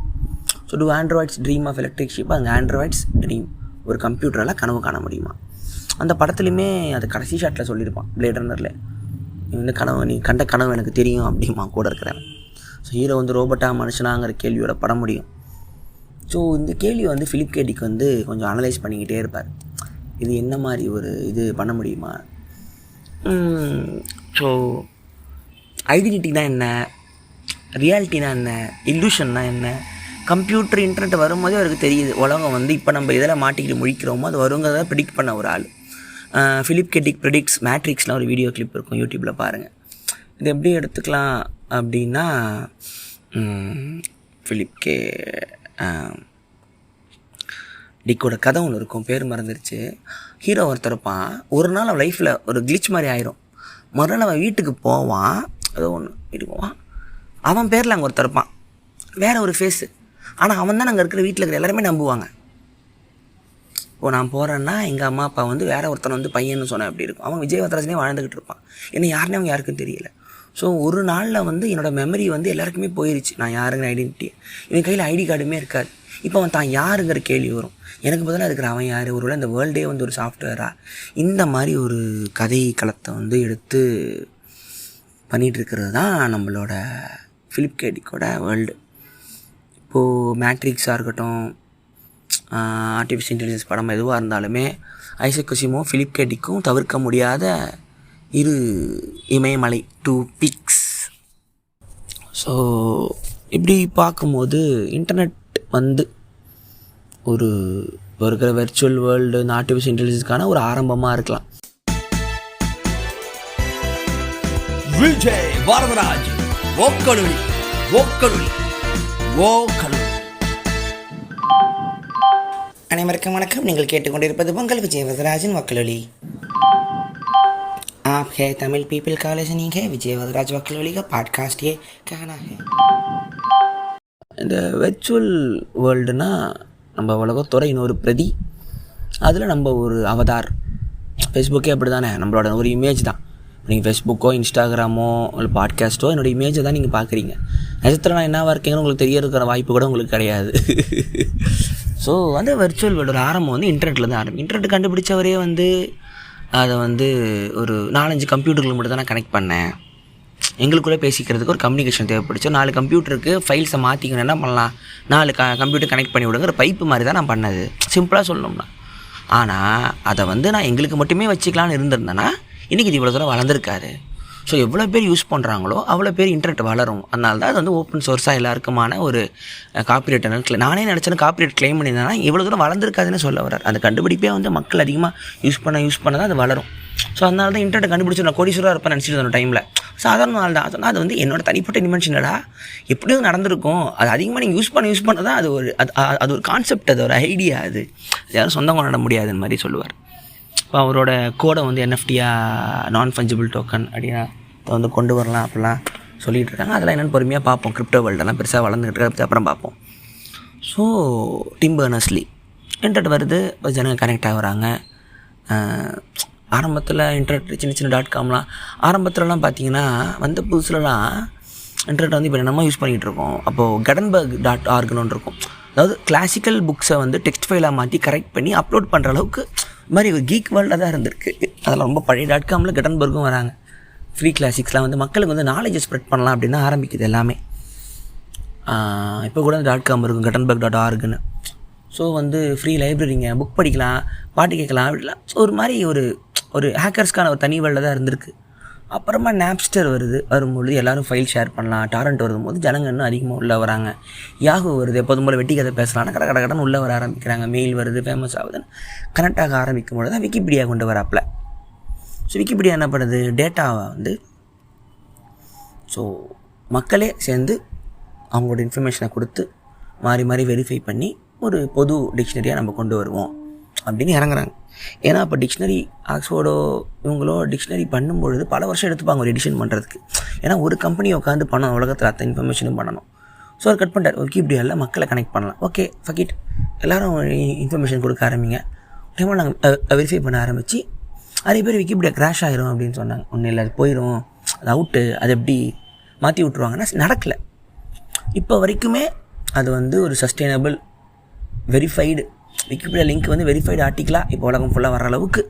So do androids dream of electric sheep, அங்கே ஆண்ட்ராய்ட்ஸ் ட்ரீம், ஒரு கம்ப்யூட்டரால் கனவு காண முடியுமா? அந்த படத்துலையுமே அது கடைசி ஷாட்டில் சொல்லியிருப்பான் பிளேட் ரன்னரில், இந்த கனவு நீ கண்ட கனவு எனக்கு தெரியும் அப்படிமா கூட இருக்கிறவன். ஸோ ஹீரோ வந்து ரோபோட்டா மனுஷனாங்கிற கேள்வியோட பட முடியும். ஸோ இந்த கேள்வியை வந்து ஃபிலிப் கே டிக் வந்து கொஞ்சம் அனலைஸ் பண்ணிக்கிட்டே இருப்பார், இது என்ன மாதிரி ஒரு இது பண்ண முடியுமா? ஸோ ஐடென்டிட்டினா என்ன, ரியாலிட்டினா என்ன, இல்லூஷன்னா என்ன, கம்ப்யூட்டர் இன்டர்நெட் வரும்போதே அவருக்கு தெரியுது உலகம் வந்து இப்போ நம்ம இதில் மாட்டிக்கிட்டு முழிக்கிறோமோ அது வருங்கிறத ப்ரிடிக்ட் பண்ண ஒரு ஆள். ஃபிலிப் கே டிக் ப்ரிடிக்ட்ஸ் மேட்ரிக்ஸ்லாம் ஒரு வீடியோ கிளிப் இருக்கும், யூடியூப்பில் பாருங்கள். இது எப்படி எடுத்துக்கலாம் அப்படின்னா, ஃபிலிப் கே டிக்கோட கதை ஒன்று இருக்கும், பேர் மறந்துருச்சு. ஹீரோ ஒருத்தர் இருப்பான், ஒரு நாள் அவன் லைஃப்பில் ஒரு கிளிச் மாதிரி ஆயிரும். மறுநாள் அவன் வீட்டுக்கு போவான், ஏதோ ஒன்று வீட்டுக்கு போவான், அவன் பேரில் அங்கே ஒருத்தர் இருப்பான், வேறு ஒரு ஃபேஸு. ஆனால் அவன் தான் அங்கே இருக்கிற வீட்டில் இருக்கிற எல்லாருமே நம்புவாங்க. இப்போ நான் போகிறேன்னா எங்கள் அம்மா அப்பா வந்து வேறு ஒருத்தனை வந்து பையன்னு சொன்னேன் எப்படி இருக்கும், அவன் விஜய் வரதராஜனே வாழ்ந்துக்கிட்டு இருப்பான், என்ன யாருன்னே அவங்க யாருக்கும் தெரியல. ஸோ ஒரு நாளில் வந்து என்னோடய மெமரி வந்து எல்லாருக்குமே போயிடுச்சு, நான் யாருங்கிற ஐடென்டிட்டி. இவன் கையில் ஐடி கார்டுமே இருக்காது. இப்போ அவன் தான் யாருங்கிற கேள்வி வரும், எனக்கு பதிலாக இருக்கிற அவன் யார், ஒருவேளை இந்த வேர்ல்டே வந்து ஒரு சாஃப்ட்வேரா? இந்த மாதிரி ஒரு கதை களத்தை வந்து எடுத்து பண்ணிகிட்ருக்கிறது தான் நம்மளோட ஃபிலிப் கே டிக்கோட வேர்ல்டு. இப்போது மேட்ரிக்ஸாக இருக்கட்டும், ஆர்டிஃபிஷியல் இன்டெலிஜென்ஸ் படம் எதுவாக இருந்தாலுமே ஐசக் அசிமோவ் ஃபிலிப் கே டிக்கும் தவிர்க்க முடியாத இரு இமயமலை, 2 பீக்ஸ். ஸோ இப்படி பார்க்கும்போது இன்டர்நெட் வந்து ஒரு இருக்கிற வெர்ச்சுவல் வேர்ல்டு, இந்த ஆர்டிஃபிஷியல் இன்டெலிஜென்ஸ்க்கான ஒரு ஆரம்பமாக இருக்கலாம். விஜய் வரதராஜ் ஓக்கலுளி ஓக்கலுளி ஓக்கலுளி. அனைவருக்கும் வணக்கம். நீங்கள் கேட்டுக்கொண்டிருப்பது உங்கள் விஜய் வரதராஜின் வக்கலொலி. आप है तमिल पीपल का लिसनिंग है विजय वरदराज वकलोली का पॉडकास्ट ये कहना है. இந்த வெர்ச்சுவல் வேர்ல்டுனா நம்ம உலகத்தோட இன்னொரு பிரதி, அதில் நம்ம ஒரு அவதார். ஃபேஸ்புக்கே அப்படி தானே, நம்மளோட ஒரு இமேஜ் தான். நீங்கள் ஃபேஸ்புக்கோ இன்ஸ்டாகிராமோ இல்லை பாட்காஸ்ட்டோ என்னோடய இமேஜை தான் நீங்கள் பார்க்குறீங்க. நிஜத்தில் நான் என்னவாக இருக்கீங்கன்னு உங்களுக்கு தெரிய இருக்கிற வாய்ப்பு கூட உங்களுக்கு கிடையாது. ஸோ அந்த வெர்ச்சுவல் வேர்ல்டோட ஆரம்பம் வந்து இன்டர்நெட்டில் தான் ஆரம்பம். இன்டர்நெட் கண்டுபிடிச்சவரே வந்து அதை வந்து ஒரு 4-5 கம்ப்யூட்டருக்கு மட்டும் தான் நான் கனெக்ட் பண்ணேன். எங்களுக்குள்ளே பேசிக்கிறதுக்கு ஒரு கம்யூனிகேஷன் தேவைப்படுச்சு. 4 கம்ப்யூட்டருக்கு ஃபைல்ஸை மாற்றிக்கணும், என்ன பண்ணலாம், 4 கம்ப்யூட்டர் கனெக்ட் பண்ணி விடுங்கிற பைப்பு மாதிரி தான் நான் பண்ணது, சிம்பிளாக சொல்லணும்னா. ஆனால் அதை வந்து நான் எங்களுக்கு மட்டுமே வச்சுக்கலான்னு இருந்திருந்தேன்னா இன்றைக்கி இது இவ்வளோ தூரம் வளர்ந்துருக்காரு. ஸோ எவ்வளோ பேர் யூஸ் பண்ணுறாங்களோ அவ்வளோ பேர் இன்டர்நெட் வளரும். அதனால தான் அது வந்து ஓப்பன் சோர்ஸாக எல்லாருக்குமான ஒரு காப்பிரைட். நானே நினச்சேன்னு காப்பிரைட் கிளைம் பண்ணியிருந்தேன்னா இவ்வளோ தூரம் வளர்ந்துருக்காதுன்னு சொல்ல வர்றார். அந்த கண்டுபிடிப்பே வந்து மக்கள் அதிகமாக யூஸ் பண்ண தான் அது வளரும். ஸோ அதனால தான் இன்டர்நெட் கண்டுபிடிச்சி நான் கோடீஸ்வரராக இருப்பேன் நினச்சிட்டு அந்த டைமில். சாதாரண நாள் தான். அதனால் அது வந்து என்னோட தனிப்பட்ட இன்வென்ஷனடா, எப்படியும் நடந்திருக்கும். அது அதிகமாக நீங்கள் யூஸ் பண்ண தான் அது ஒரு அது ஒரு கான்செப்ட், அது ஒரு ஐடியா. அது யாரும் சொந்தம் கொண்டாட முடியாதுன்னு மாதிரி சொல்லுவார். இப்போ அவரோட கோடை வந்து என்எஃப்டியாக நான் ஃபஞ்சிபிள் டோக்கன் அப்படின்னா அதை வந்து கொண்டு வரலாம் அப்படிலாம் சொல்லிகிட்டு இருக்காங்க. அதெல்லாம் என்னென்னு பொறுமையாக பார்ப்போம். கிரிப்டோ வேர்ல்டெல்லாம் பெருசாக வளர்ந்துக்கிட்டு இருக்க அப்புறம் பார்ப்போம். ஸோ டிம் பெர்னர்ஸ்-லீ இன்டர்நெட் வருது, ஜனங்க கனெக்ட் ஆகுறாங்க. ஆரம்பத்தில் இன்டர்நெட் சின்ன .comலாம் ஆரம்பத்துலலாம் பார்த்தீங்கன்னா வந்த புதுசுலலாம் இன்டர்நெட் வந்து இப்போ என்னமோ யூஸ் பண்ணிகிட்டு இருக்கோம். அப்போது Gutenberg.orgன்னு ஒன்று இருக்கும். அதாவது கிளாசிக்கல் புக்ஸை வந்து டெக்ஸ்ட் ஃபைலாக மாற்றி கரெக்ட் பண்ணி அப்லோட் பண்ணுற அளவுக்கு மாதிரி ஒரு கீக் வேர்ல்டாக தான் இருந்திருக்கு. அதெல்லாம் ரொம்ப பழைய .comல Gutenbergம் வராங்க. ஃப்ரீ கிளாசிக்ஸ்லாம் வந்து மக்களுக்கு வந்து நாலேஜை ஸ்ப்ரெட் பண்ணலாம் அப்படின்னு ஆரம்பிக்குது எல்லாமே. இப்போ கூட .com இருக்கும், Gutenberg.orgன்னு. ஸோ வந்து ஃப்ரீ லைப்ரரிங்க, புக் படிக்கலாம், பாட்டு கேட்கலாம் அப்படிலாம். ஸோ ஒரு மாதிரி ஒரு ஹேக்கர்ஸ்க்கான ஒரு தனி வேர்ல்டில் தான் இருந்திருக்கு. அப்புறமா நாப்ஸ்டர் வரும்பொழுது எல்லோரும் ஃபைல் ஷேர் பண்ணலாம். டாரண்ட் வரும்போது ஜனங்க இன்னும் அதிகமாக உள்ளே வராங்க. யாஹூ வருது, எப்போதும் போல் வெட்டி கதை பேசலாம்னா கடன்னு உள்ளே வர ஆரம்பிக்கிறாங்க. மெயில் வருது, ஃபேமஸ் ஆகுதுன்னு கனெக்ட் ஆக ஆரம்பிக்கும் போது தான் விக்கிபீடியா கொண்டு வராப்பில். ஸோ விக்கிபீடியா என்ன பண்ணுது, டேட்டாவை வந்து ஸோ மக்களே சேர்ந்து அவங்களோட இன்ஃபர்மேஷனை கொடுத்து மாறி வெரிஃபை பண்ணி ஒரு பொது டிக்ஷனரியாக நம்ம கொண்டு வருவோம் அப்படின்னு இறங்குறாங்க. ஏன்னா இப்போ டிக்ஷனரி ஆக்ஸ்ஃபோர்டோ இவங்களோ டிக்ஷனரி பண்ணும்பொழுது பல வருஷம் எடுத்துப்பாங்க ஒரு எடிஷன் பண்ணுறதுக்கு. ஏன்னா ஒரு கம்பெனி உட்காந்து பண்ணணும், உலகத்தில் அத்தனை இன்ஃபர்மேஷனும் பண்ணணும். ஸோ அவர் கட் பண்ணிட்டார். விக்கிபீடியாவில் மக்களை கனெக்ட் பண்ணலாம். ஓகே ஃபக்கிட், எல்லோரும் இன்ஃபர்மேஷன் கொடுக்க ஆரம்பிங்க. டைமாக நாங்கள் வெரிஃபை பண்ண ஆரம்பித்து நிறைய பேர் விக்கிபீடியா கிராஷ் ஆகிரும் அப்படின்னு சொன்னாங்க. ஒன்றும் இல்லை, அது போயிடும், அது அவுட்டு, அது எப்படி மாற்றி விட்ருவாங்கன்னா நடக்கலை. இப்போ வரைக்குமே அது வந்து ஒரு சஸ்டெயினபிள் வெரிஃபைடு விக்கிபீடியா லிங்க் வந்து வெரிஃபைடு ஆர்டிக்கலாக இப்போ உலகம் ஃபுல்லாக வர அளவுக்கு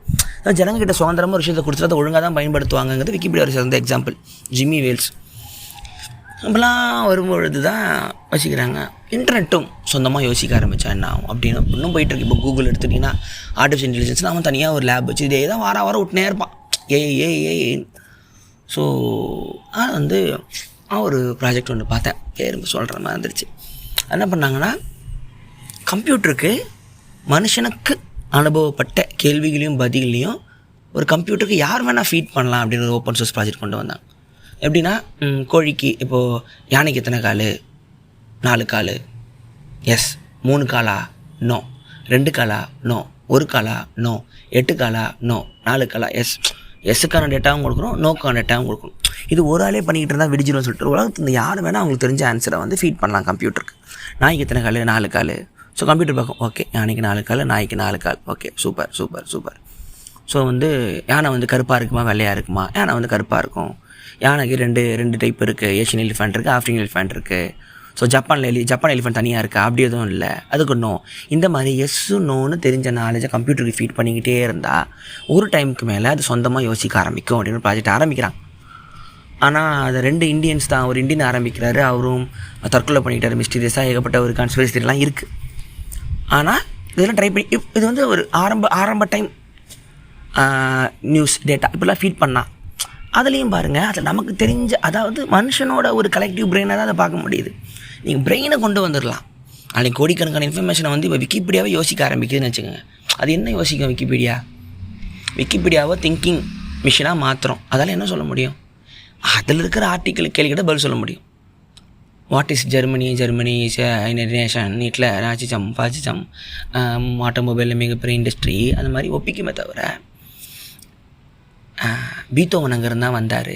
ஜனங்கிட்ட சுதந்திரமாக ஒரு விஷயத்தை கொடுத்துட்டு அதை ஒழுங்காக தான் பயன்படுத்துவாங்கங்கிறது விக்கிபீடியா ஒரு சிறந்த எக்ஸாம்பிள். ஜிம்மி வேல்ஸ் இப்போலாம் வரும்பொழுது தான் யோசிக்கிறாங்க. இன்டர்நெட்டும் சொந்தமாக யோசிக்க ஆரம்பித்தா என்ன ஆகும் அப்படின்னு இன்னும் போயிட்டுருக்கு. இப்போ கூகுள் எடுத்துட்டிங்கன்னா ஆர்டிஃபிஷியல் இன்டெலிஜென்ஸ்னால் அவன் தனியாக ஒரு லேப் வச்சு இதே தான் வாரம் விட்டுனே இருப்பான். ஏ ஸோ வந்து ஒரு ப்ராஜெக்ட் ஒன்று பார்த்தேன், பேர் சொல்கிற மாதிரி இருந்துருச்சு. என்ன பண்ணாங்கன்னா, கம்ப்யூட்டருக்கு மனுஷனுக்கு அனுபவப்பட்ட கேள்விகளையும் பதிலையும் ஒரு கம்ப்யூட்டருக்கு யார் வேணால் ஃபீட் பண்ணலாம் அப்படின்னு ஒரு ஓப்பன் சோர்ஸ் ப்ராஜெக்ட் கொண்டு வந்தாங்க. எப்படின்னா கோழிக்கு இப்போது யானைக்கு எத்தனை கால், 4 கால், எஸ். 3 காலா, நோ. 2 காலா, நோ. 1 காலா, நோ. 8 காலா, நோ. 4 காலா, எஸ். எஸ்ஸுக்கான டேட்டாவும் கொடுக்கணும், நோக்கான டேட்டாவும் கொடுக்கணும். இது ஒரு ஆளே பண்ணிக்கிட்டு இருந்தால் விடிஞ்சிடும் சொல்லிட்டு உலகத்தில் யார் வேணால் அவங்களுக்கு தெரிஞ்ச ஆன்சரை வந்து ஃபீட் பண்ணலாம் கம்ப்யூட்டருக்கு. நாய்க்கு எத்தனை கால், 4 கால். ஸோ கம்ப்யூட்டர் பார்க்கும், ஓகே யானைக்கு 4 கால், நாய்க்கு 4 கால், ஓகே சூப்பர். ஸோ வந்து யானை வந்து கருப்பாக இருக்குமா வெள்ளையாக இருக்குமா? யானை வந்து கருப்பாக இருக்கும். யானைக்கு ரெண்டு டைப் இருக்குது, ஏஷியன் எலிஃபெண்ட் இருக்குது, ஆஃப்ரிக்கன் எலிஃபெண்ட் இருக்குது. ஸோ ஜப்பான் எலிஃபெண்ட் தனியாக இருக்குது, அப்படி எதுவும் இல்லை. அதுக்கு நோ. இந்த மாதிரி எஸ்ஸு நோன்னு தெரிஞ்ச நாலேஜை கம்ப்யூட்டருக்கு ஃபீட் பண்ணிக்கிட்டே இருந்தால் ஒரு டைமுக்கு மேலே அது சொந்தமாக யோசிக்க ஆரம்பிக்கும் அப்படின்னு ப்ராஜெக்ட் ஆரம்பிக்கிறாங்க. ஆனால் அது 2 இண்டியன்ஸ் தான். ஒரு இண்டியன் ஆரம்பிக்கிறாரு, அவரும் தற்கொலை பண்ணிக்கிட்டார் மிஸ்டீரியஸாக. ஏகப்பட்ட ஒரு கான்ஸ்பிரசி தியரிலாம் இருக்குது. ஆனால் இதெல்லாம் ட்ரை பண்ணி இது வந்து ஒரு ஆரம்ப டைம் நியூஸ் டேட்டா இப்படிலாம் ஃபீட் பண்ணால் அதுலேயும் பாருங்கள், அதில் நமக்கு தெரிஞ்ச அதாவது மனுஷனோட ஒரு கலெக்டிவ் பிரெயினை தான் அதை பார்க்க முடியுது. நீங்கள் பிரெயினை கொண்டு வந்துடலாம். அன்றைக்கி கோடிக்கணக்கான இன்ஃபர்மேஷனை வந்து இப்போ விக்கிபீடியாவே யோசிக்க ஆரம்பிக்குதுன்னு வச்சுக்கோங்க. அது என்ன யோசிக்கும் விக்கிபீடியாவை திங்கிங் மிஷினாக மாற்றுறோம். அதால் என்ன சொல்ல முடியும்? அதில் இருக்கிற ஆர்டிக்கல் கேள்விக்கிட்ட பதில் சொல்ல முடியும். What is Germany is nation, நீட்டில் ராச்சிச்சம் பாச்சிச்சம், ஆட்டோமொபைலில் மிகப்பெரிய இண்டஸ்ட்ரி, அந்த மாதிரி ஒப்பிக்குமே தவிர பீத்தோவன் அங்கேருந்து தான் வந்தார்,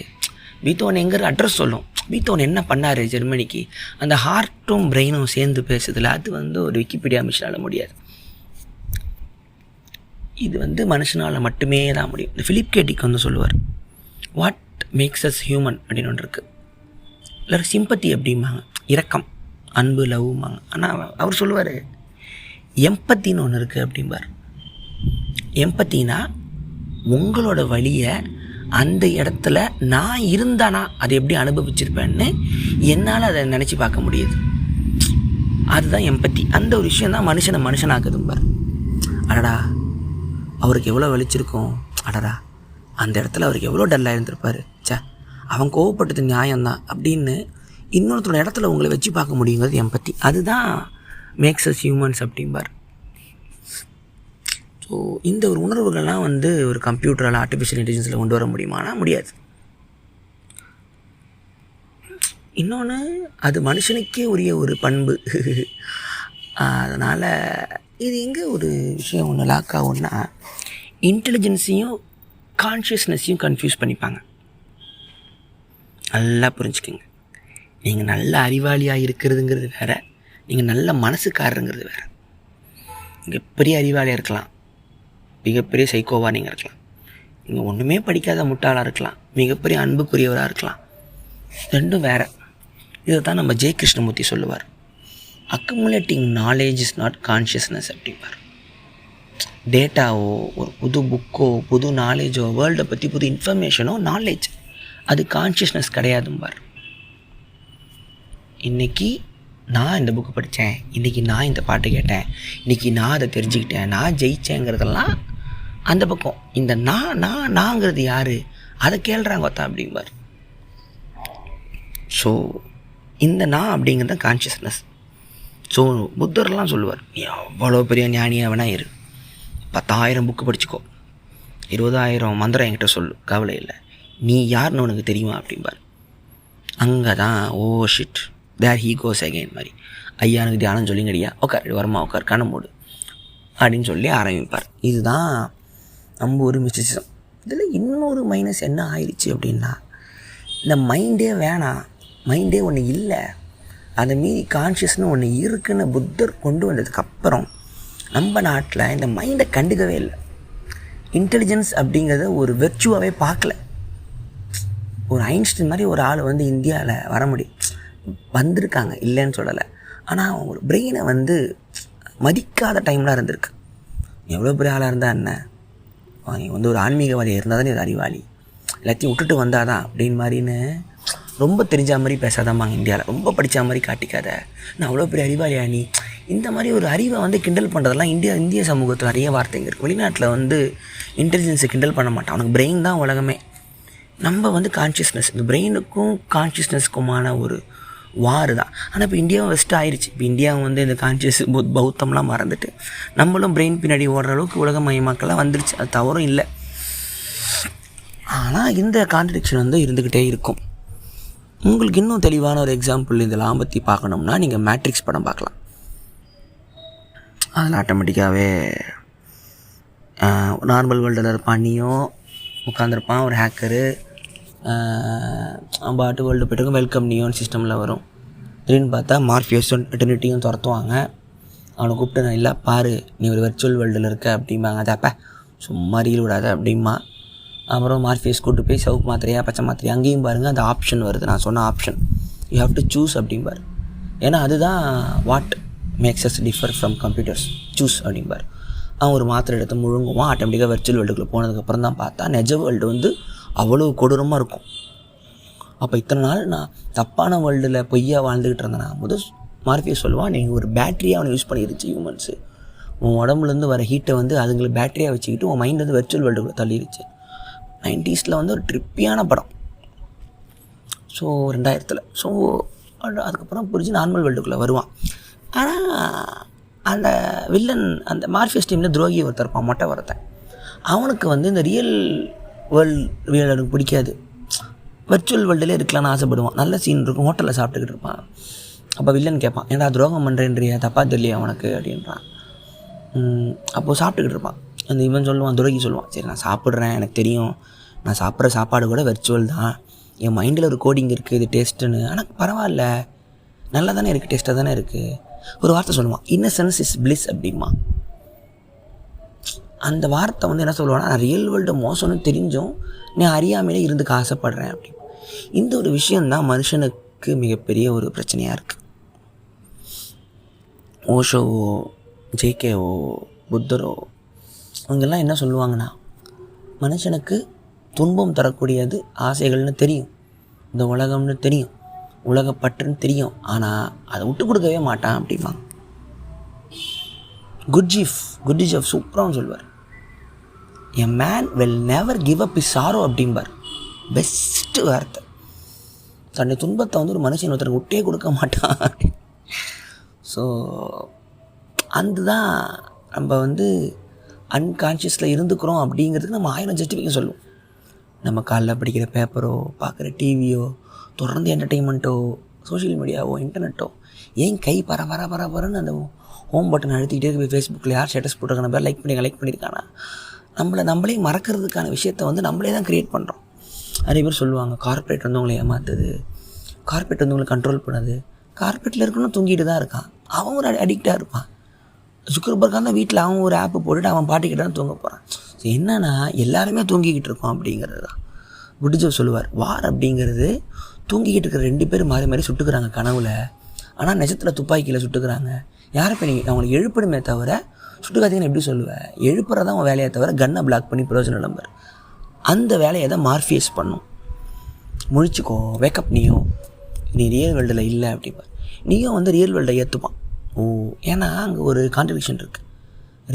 பீத்தோவன் எங்கிற அட்ரஸ் சொல்லும், பீத்தோவன் என்ன பண்ணார் ஜெர்மனிக்கு, அந்த ஹார்ட்டும் பிரெயினும் சேர்ந்து பேசுதில்ல, அது வந்து ஒரு விக்கிபீடியா மிஷினால் முடியாது. இது வந்து மனுஷனால் மட்டுமே தான் முடியும். இந்த ஃபிலிப் கேடிக் வந்து சொல்லுவார், வாட் மேக்ஸ் அஸ் ஹியூமன் அப்படின்னு ஒன்று இருக்குது. இல்லை சிம்பத்தி அப்படிம்பாங்க, இரக்கம், அன்பு, லவ்மாங்க. ஆனால் அவர் சொல்லுவார் எம்பத்தின்னு ஒன்று இருக்குது அப்படிம்பார். எம்பத்தினா உங்களோட வழியை அந்த இடத்துல நான் இருந்தானா அதை எப்படி அனுபவிச்சிருப்பேன்னு என்னால் அதை நினச்சி பார்க்க முடியுது. அதுதான் எம்பத்தி. அந்த ஒரு விஷயந்தான் மனுஷனாக்குதும்பார். அடடா அவருக்கு எவ்வளோ வலிச்சிருக்கும், அடடா அந்த இடத்துல அவருக்கு எவ்வளோ டல்லாக இருந்திருப்பார், அவன் கோவப்பட்டது நியாயம்தான் அப்படின்னு இன்னொருத்தரோட இடத்துல உங்களை வச்சு பார்க்க முடியுங்கிறது எம்பத்தி. அதுதான் மேக்ஸ் அஸ் ஹியூமன்ஸ் அப்படிம்பார். ஸோ இந்த ஒரு உணர்வுகள்லாம் வந்து ஒரு கம்ப்யூட்டரால் ஆர்டிஃபிஷியல் இன்டெலிஜென்ஸில் கொண்டு வர முடியுமானா முடியாது. இன்னொன்று அது மனுஷனுக்கே உரிய ஒரு பண்பு. அதனால் இது எங்கே ஒரு விஷயம் ஒன்று லாக் ஆகும்னா, இன்டெலிஜென்ஸையும் கான்ஷியஸ்னஸையும் கன்ஃபியூஸ் பண்ணிப்பாங்க. நல்லா புரிஞ்சுக்கோங்க. நீங்கள் நல்ல அறிவாளியாக இருக்கிறதுங்கிறது வேறு, நீங்கள் நல்ல மனசுக்காரருங்கிறது வேறு. மிகப்பெரிய அறிவாளியாக இருக்கலாம், மிகப்பெரிய சைக்கோவாக நீங்கள் இருக்கலாம். நீங்கள் ஒன்றுமே படிக்காத முட்டாளாக இருக்கலாம், மிகப்பெரிய அன்புக்குரியவராக இருக்கலாம். ரெண்டும் வேறு. இதை தான் நம்ம ஜெய் கிருஷ்ணமூர்த்தி சொல்லுவார். Accumulating knowledge is not consciousness அப்படிம்பார். டேட்டாவோ ஒரு புது புக்கோ புது நாலேஜோ வேர்ல்டை பற்றி புது இன்ஃபர்மேஷனோ நாலேஜ், அது கான்ஷியஸ்னஸ் கிடையாதும்பார். இன்றைக்கி நான் இந்த புக்கு படித்தேன், இன்றைக்கி நான் இந்த பாட்டு கேட்டேன், இன்றைக்கி நான் அதை தெரிஞ்சுக்கிட்டேன், நான் ஜெயித்தேங்கிறதெல்லாம் அந்த பக்கம். இந்த நாங்கிறது யார், அதை கேள்றாங்க ஒத்தா அப்படிம்பார். ஸோ இந்த நான் அப்படிங்கிறது தான் கான்ஷியஸ்னஸ். ஸோ புத்தர்லாம் சொல்லுவார், நீ அவ்வளோ பெரிய ஞானியாக வேணா இரு, 10,000 புக்கு படிச்சுக்கோ, 20,000 மந்திரம் என்கிட்ட சொல்லு, கவலை இல்லை, நீ யாருன்னு உனக்கு தெரியுமா அப்படிம்பார். அங்கே தான் oh shit there he goes again மாதிரி, ஐயா எனக்கு தியானம் சொல்லிங்கடியா, உட்கார் வரமா உட்கார் கண்ணை மூடு அப்படின்னு சொல்லி ஆரம்பிப்பார். இதுதான் நம்ம ஒரு மிஸ்டிசிசம். இதில் இன்னொரு மைனஸ் என்ன ஆயிடுச்சு அப்படின்னா, இந்த மைண்டே வேணாம், மைண்டே ஒன்று இல்லை, அதை மீறி கான்ஷியஸ்னு ஒன்று இருக்குன்னு புத்தர் கொண்டு வந்ததுக்கப்புறம் நம்ம நாட்டில் இந்த மைண்டை கண்டுக்கவே இல்லை. இன்டெலிஜென்ஸ் அப்படிங்கிறத ஒரு வெர்ச்சுவாகவே பார்க்கல. ஒரு ஐன்ஸ்டைன் மாதிரி ஒரு ஆள் வந்து இந்தியாவில் வர முடியும், வந்திருக்காங்க, இல்லைன்னு சொல்லலை. ஆனால் ஒரு பிரெயினை வந்து மதிக்காத டைம்லாம் இருந்திருக்கு. எவ்வளோ பெரிய ஆளாக இருந்தால் என்ன, நீ வந்து ஒரு ஆன்மீகவாதி இருந்தால் தான் நீ ஒரு அறிவாளி, எல்லாத்தையும் விட்டுட்டு வந்தால் தான் அப்படின்னு மாதிரின்னு ரொம்ப தெரிஞ்ச மாதிரி பேசாதாம்மாங்க. இந்தியாவில் ரொம்ப படித்த மாதிரி காட்டிக்காத, நான் அவ்வளோ பெரிய அறிவாளியா நீ, இந்த மாதிரி ஒரு அறிவை வந்து கிண்டல் பண்ணுறதெல்லாம் இந்திய சமூகத்தில் நிறைய வார்த்தைங்க இருக்குது. வெளிநாட்டில் வந்து இன்டெலிஜென்ஸை கிண்டல் பண்ண மாட்டான், அவனுக்கு பிரெயின் தான் உலகமே. நம்ம வந்து கான்ஷியஸ்னஸ், இந்த பிரெயினுக்கும் கான்ஷியஸ்னஸ்க்குமான ஒரு வார் தான். ஆனால் இப்போ இந்தியாவும் வெஸ்ட் ஆயிடுச்சு. இப்போ இந்தியாவும் வந்து இந்த கான்ஷியஸ் பௌத்தம்லாம் மறந்துட்டு நம்மளும் பிரெயின் பின்னாடி ஓடுற அளவுக்கு உலக மயமாக்கெல்லாம் வந்துருச்சு. அது தவறும் இல்லை. ஆனால் இந்த கான்ட்ரடிக்ஷன் வந்து இருந்துக்கிட்டே இருக்கும். உங்களுக்கு இன்னும் தெளிவான ஒரு எக்ஸாம்பிள் இதெல்லாம் பற்றி பார்க்கணும்னா நீங்கள் மேட்ரிக்ஸ் படம் பார்க்கலாம். அதில் ஆட்டோமேட்டிக்காகவே நார்மல் வேர்ல்டில் இருப்பான், நீயும் உட்காந்துருப்பான் ஒரு ஹேக்கரு, பாட்டு வேர்ல்டு போய்ட்டு வெல்கம் நியோன்னு சிஸ்டமில் வரும். திடீர்னு பார்த்தா மார்ஃபியஸும் எட்டர்னிட்டியும் துரத்துவாங்க. அவனை கூப்பிட்டு நான் இல்லை பாரு நீ ஒரு வெர்ச்சுவல் வேர்ல்டில் இருக்க அப்படிம்பாங்க. அதாப்பா சும்மா ரீல் விடாத அப்படிமா. அப்புறம் மார்ஃபியஸ் கூப்பிட்டு போய் சவுக்கு மாத்திரையா பச்சை மாத்திரையா அங்கேயும் பாருங்கள் அந்த ஆப்ஷன் வருது, நான் சொன்ன option, you have to choose அப்படிம்பார். ஏன்னா அதுதான் what makes us differ from computers, choose அப்படிம்பார். அவன் ஒரு மாத்திரை எடுத்து முழுங்குவான். ஆட்டோமேட்டிக்காக வெர்ச்சுவல் வேர்ல்டுக்குள்ளே போனதுக்கப்புறம் தான் பார்த்தா நிஜ வேர்ல்டு வந்து அவ்வளோ கொடூரமாக இருக்கும். அப்போ இத்தனை நாள் நான் தப்பான வேர்ல்டில் பொய்யா வாழ்ந்துக்கிட்டு இருந்தேன். முதல் மார்ஃபியஸ் சொல்லுவான், நீங்கள் ஒரு பேட்டரியாக அவனை யூஸ் பண்ணிடுச்சு ஹியூமன்ஸு. உன் உடம்புலேருந்து வர ஹீட்டை வந்து அதுங்களை பேட்டரியாக வச்சுக்கிட்டு உன் மைண்ட் வந்து வெர்ச்சுவல் வேர்ல்டுக்குள்ளே தள்ளிடுச்சு. 90s வந்து ஒரு ட்ரிப்பியான படம். ஸோ 2000 ஸோ அதுக்கப்புறம் புரிஞ்சு நார்மல் வேர்ல்டுக்குள்ளே வருவான். ஆனால் அந்த வில்லன் அந்த மார்ஃபியஸ் டீமில் துரோகி ஒருத்தர் இருப்பான், மொட்டை ஒருத்தன். அவனுக்கு வந்து இந்த ரியல் வேர்ல்டு பிடிக்காது, வெர்ச்சுவல் வேர்ல்டுலேயே இருக்கலாம்னு ஆசைப்படுவான். நல்ல சீன் இருக்கும், ஹோட்டலில் சாப்பிட்டுக்கிட்டு இருப்பான். அப்போ வில்லன் கேட்பான், ஏன்டா துரோகம் பண்ணுறேன்றியா, தப்பா தெரியலையா உனக்கு அப்படின்றான். அப்போது சாப்பிட்டுக்கிட்டு இருப்பான். அந்த இவன் சொல்லுவான், துரோகி சொல்லுவான், சரி நான் சாப்பிட்றேன், எனக்கு தெரியும் நான் சாப்பிட்ற சாப்பாடு கூட வெர்ச்சுவல் தான், என் மைண்டில் ஒரு கோடிங் இருக்குது இது டேஸ்ட்டுன்னு. ஆனால் பரவாயில்ல, நல்லா தானே இருக்குது, டேஸ்ட்டாக தானே இருக்குது. ஒரு வார்த்தை சொல்லுவான், இன்னசென்ஸ் இஸ் பிளிஸ் அப்படிமா. அந்த வார்த்தை வந்து என்ன சொல்லுவான்னா, நான் ரியல் வேர்ல்டு மோசம்னு தெரிஞ்சும் நான் அறியாமையிலே இருந்துக்க ஆசைப்பட்றேன் அப்படி. இந்த ஒரு விஷயந்தான் மனுஷனுக்கு மிகப்பெரிய ஒரு பிரச்சனையாக இருக்குது. ஓஷோவோ ஜேகேவோ புத்தரோ அவங்கெல்லாம் என்ன சொல்லுவாங்கன்னா, மனுஷனுக்கு துன்பம் தரக்கூடியது ஆசைகள்னு தெரியும், இந்த உலகம்னு தெரியும், உலகப்பற்றுன்னு தெரியும், ஆனால் அதை விட்டு கொடுக்கவே மாட்டான் அப்படிமா. குட்ஜிஃப் சூப்பராக சொல்வார், a man will never give up is sorrow அப்படிம்பார். பெஸ்ட்டு வார்த்தை. தன்னை துன்பத்தை வந்து ஒரு மனுஷன் ஒருத்தருக்கு விட்டே கொடுக்க மாட்டான். ஸோ அதுதான் நம்ம வந்து அன்கான்ஷியஸில் இருந்துக்கிறோம் அப்படிங்கிறதுக்கு நம்ம 1000 ஜஸ்டிஃபிகேஷன் சொல்லுவோம். நம்ம காலைல படிக்கிற பேப்பரோ பார்க்குற டிவியோ தொடர்ந்து என்டர்டெயின்மெண்ட்டோ சோஷியல் மீடியாவோ இன்டர்நெட்டோ ஏன் கை பரன்னு அந்த ஹோம் பட்டன் அழுத்திக்கிட்டே இருக்கு. ஃபேஸ்புக்கில் யார் ஸ்டேட்டஸ் போட்டிருக்கான பேர் லைக் பண்ணியிருக்கானா, நம்மளே மறக்கிறதுக்கான விஷயத்தை வந்து நம்மளே தான் க்ரியேட் பண்ணுறோம். நிறைய பேர் சொல்லுவாங்க கார்ப்பரேட் வந்து உங்களை ஏமாத்துது, கார்ப்பரேட் வந்து உங்களை கண்ட்ரோல் பண்ணுது. கார்ப்பரேட்டில் இருக்கணும் தூங்கிட்டு தான் இருக்கான், அவன் ஒரு அடிக்டாக இருப்பான். சுக்கர்பர்க் தான் வீட்டில் அவன் ஒரு ஆப்பு போட்டுட்டு அவன் பாட்டிக்கிட்ட தான் தூங்க போகிறான். ஸோ என்னென்னா எல்லாருமே தூங்கிக்கிட்டு இருக்கோம் அப்படிங்கிறது தான். புட்டிஜோப் சொல்லுவார், வார் அப்படிங்கிறது தூங்கிக்கிட்டு இருக்கிற 2 பேர் மாறி மாறி சுட்டுக்கிறாங்க கனவுல, ஆனால் நிஜத்தில் துப்பாக்கியில் சுட்டுக்கிறாங்க. யாரை போய் நீங்கள் அவங்களை எழுப்பணுமே தவிர சுட்டுக்காதீங்கன்னு எப்படி சொல்லுவேன்? எழுப்புறதான் அவன் வேலையை தவிர கன்னை பிளாக் பண்ணி பிரயோஜனம் நம்பர். அந்த வேலையை தான் மார்ஃபியஸ் பண்ணும். முழிச்சுக்கோ, வேக்கப் நீ ரியல் வேர்ல்டில் இல்லை அப்படிப்பா. நீயும் வந்து ரியல் வேர்ல்டை ஏற்றுப்பான். ஏன்னா அங்கே ஒரு கான்ட்ரடிக்ஷன் இருக்குது.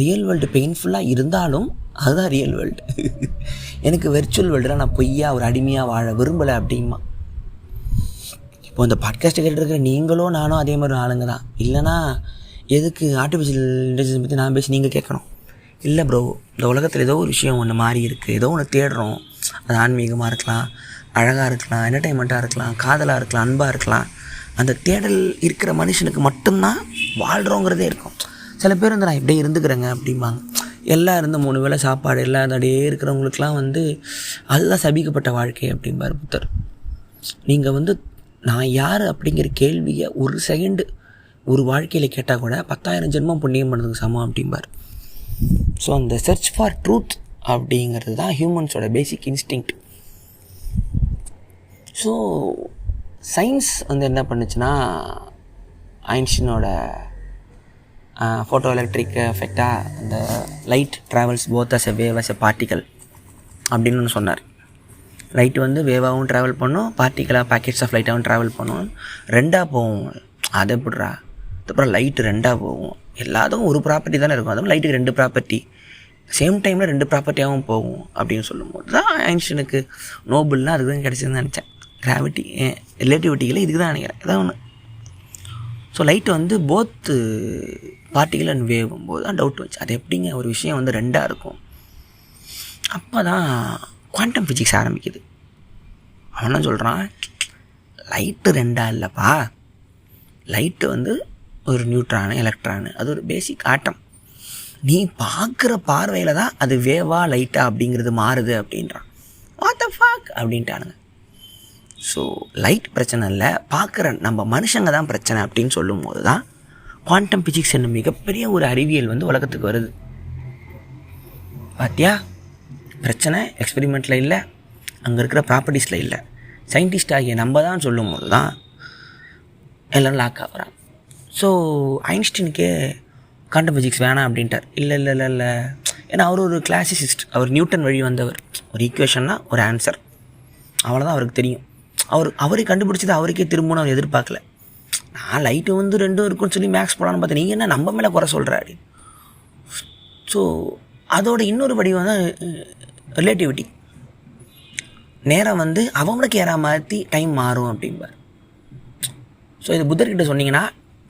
ரியல் வேர்ல்டு பெயின்ஃபுல்லாக இருந்தாலும் அதுதான் ரியல் வேர்ல்டு. எனக்கு வெர்ச்சுவல் வேர்ல்டில் நான் பொய்யா ஒரு அடிமையாக வாழ விரும்பலை அப்படிமா. இப்போ இந்த பாட்காஸ்ட்டை கேட்டுருக்கிற நீங்களும் நானும் அதே மாதிரி ஆளுங்க தான். இல்லைனா எதுக்கு ஆர்டிஃபிஷியல் இன்டெலிஜென்ஸ் பற்றி நான் பேசி நீங்கள் கேட்கணும்? இல்லை ப்ரோ, இந்த உலகத்தில் ஏதோ ஒரு விஷயம் ஒன்று மாறி இருக்குது, ஏதோ ஒன்று தேடுறோம். அது ஆன்மீகமாக இருக்கலாம், அழகாக இருக்கலாம், என்டர்டெயின்மெண்ட்டாக இருக்கலாம், காதலாக இருக்கலாம், அன்பாக இருக்கலாம். அந்த தேடல் இருக்கிற மனுஷனுக்கு மட்டும்தான் வாழ்கிறோங்கிறதே இருக்கும். சில பேர் வந்து நான் இப்படியே இருந்துக்கிறேங்க அப்படிம்பாங்க. எல்லாம் இருந்து 3 வேளை சாப்பாடு எல்லாம் அப்படியே இருக்கிறவங்களுக்குலாம் வந்து அதுதான் சபிக்கப்பட்ட வாழ்க்கை அப்படிம்பார் புத்தர். நீங்கள் வந்து நான் யார் அப்படிங்கிற கேள்வியை ஒரு செகண்டு ஒரு வாழ்க்கையில் கேட்டால் கூட 10,000 ஜென்மம் புண்ணியம் பண்ணுறதுக்கு சமம் அப்படிம்பார். ஸோ அந்த சர்ச் ஃபார் ட்ரூத் அப்படிங்கிறது தான் ஹியூமன்ஸோட பேசிக் இன்ஸ்டிங்க்ட். ஸோ சயின்ஸ் வந்து என்ன பண்ணுச்சுன்னா, ஐன்ஸ்டீனோட ஃபோட்டோ எலக்ட்ரிக் எஃபெக்டாக அந்த light travels both as a wave as a particle அப்படின்னு ஒன்று சொன்னார். லைட் வந்து வேவாகவும் ட்ராவல் பண்ணும், பார்ட்டிக்கலாக பேக்கெட்ஸ் ஆஃப் லைட்டாகவும் ட்ராவல் பண்ணும். 2ஆக போகும். அதை எப்படிறா? அதுக்கப்புறம் லைட்டு 2ஆக போகும். எல்லாத்துக்கும் ஒரு ப்ராப்பர்ட்டி தானே இருக்கும், அதுவும் லைட்டுக்கு 2 ப்ராப்பர்ட்டி சேம் டைமில் 2 ப்ராப்பர்ட்டியாகவும் போகும் அப்படின்னு சொல்லும்போது தான் ஐன்ஸ்டீனுக்கு நோபல்னால் அதுக்கு தான் கிடச்சிதுன்னு நினச்சேன். கிராவிட்டி ரிலேட்டிவிட்டியில் இதுக்கு தான் நினைக்கிறேன் ஏதாவது ஒன்று. ஸோ லைட்டு வந்து போத்து பார்ட்டிக்கல் அண்ட் வேவும் போது தான் டவுட் வச்சு, அது எப்படிங்க ஒரு விஷயம் வந்து 2ஆக இருக்கும்? அப்போ தான் குவாண்டம் ஃபிசிக்ஸ் ஆரம்பிக்குது. அவன் என்ன சொல்கிறான், லைட்டு 2ஆக இல்லைப்பா, லைட்டு வந்து ஒரு நியூட்ரானு எலக்ட்ரானு, அது ஒரு பேசிக் ஆட்டம். நீ பார்க்குற பார்வையில் தான் அது வேவா லைட்டா அப்படிங்கிறது மாறுது அப்படின்றான். வாட் த ஃபக் அப்படின்ட்டானுங்க. ஸோ லைட் பிரச்சனை இல்லை, பார்க்குற நம்ம மனுஷங்க தான் பிரச்சனை அப்படின்னு சொல்லும் போது தான் குவாண்டம் ஃபிசிக்ஸ் என்னும் மிகப்பெரிய ஒரு அறிவியல் வந்து உலகத்துக்கு வருது. பார்த்தியா, பிரச்சனை எக்ஸ்பெரிமெண்ட்டில் இல்லை, அங்கே இருக்கிற ப்ராப்பர்ட்டிஸில் இல்லை, சயின்டிஸ்ட் ஆகிய நம்ம தான் சொல்லும் போது தான் எல்லோரும் லாக் ஆகுறாங்க. ஸோ ஐன்ஸ்டீனுக்கே குவாண்டம் ஃபிசிக்ஸ் வேணாம் அப்படின்ட்டார். இல்லை, ஏன்னா அவர் ஒரு கிளாசிசிஸ்ட், அவர் நியூட்டன் வழி வந்தவர். ஒரு ஈக்குவேஷன்னா ஒரு ஆன்சர், அவ்வளோதான் அவருக்கு தெரியும். அவரே கண்டுபிடிச்சது அவருக்கே திரும்பணும் அவர் எதிர்பார்க்கல. நான் லைட்டு வந்து 2 இருக்குன்னு சொல்லி மேக்ஸ் போடலான்னு பார்த்தேன், நீங்கள் என்ன நம்ம மேலே குறை சொல்கிறாரு. ஸோ அதோட இன்னொரு வடிவம் தான் ரிலேட்டிவிட்டி. நேரம் வந்து அவங்களுக்கு ஏற மாற்றி டைம் மாறும் அப்படிம்பார். ஸோ இது புத்தர்கிட்ட சொன்னீங்கன்னா,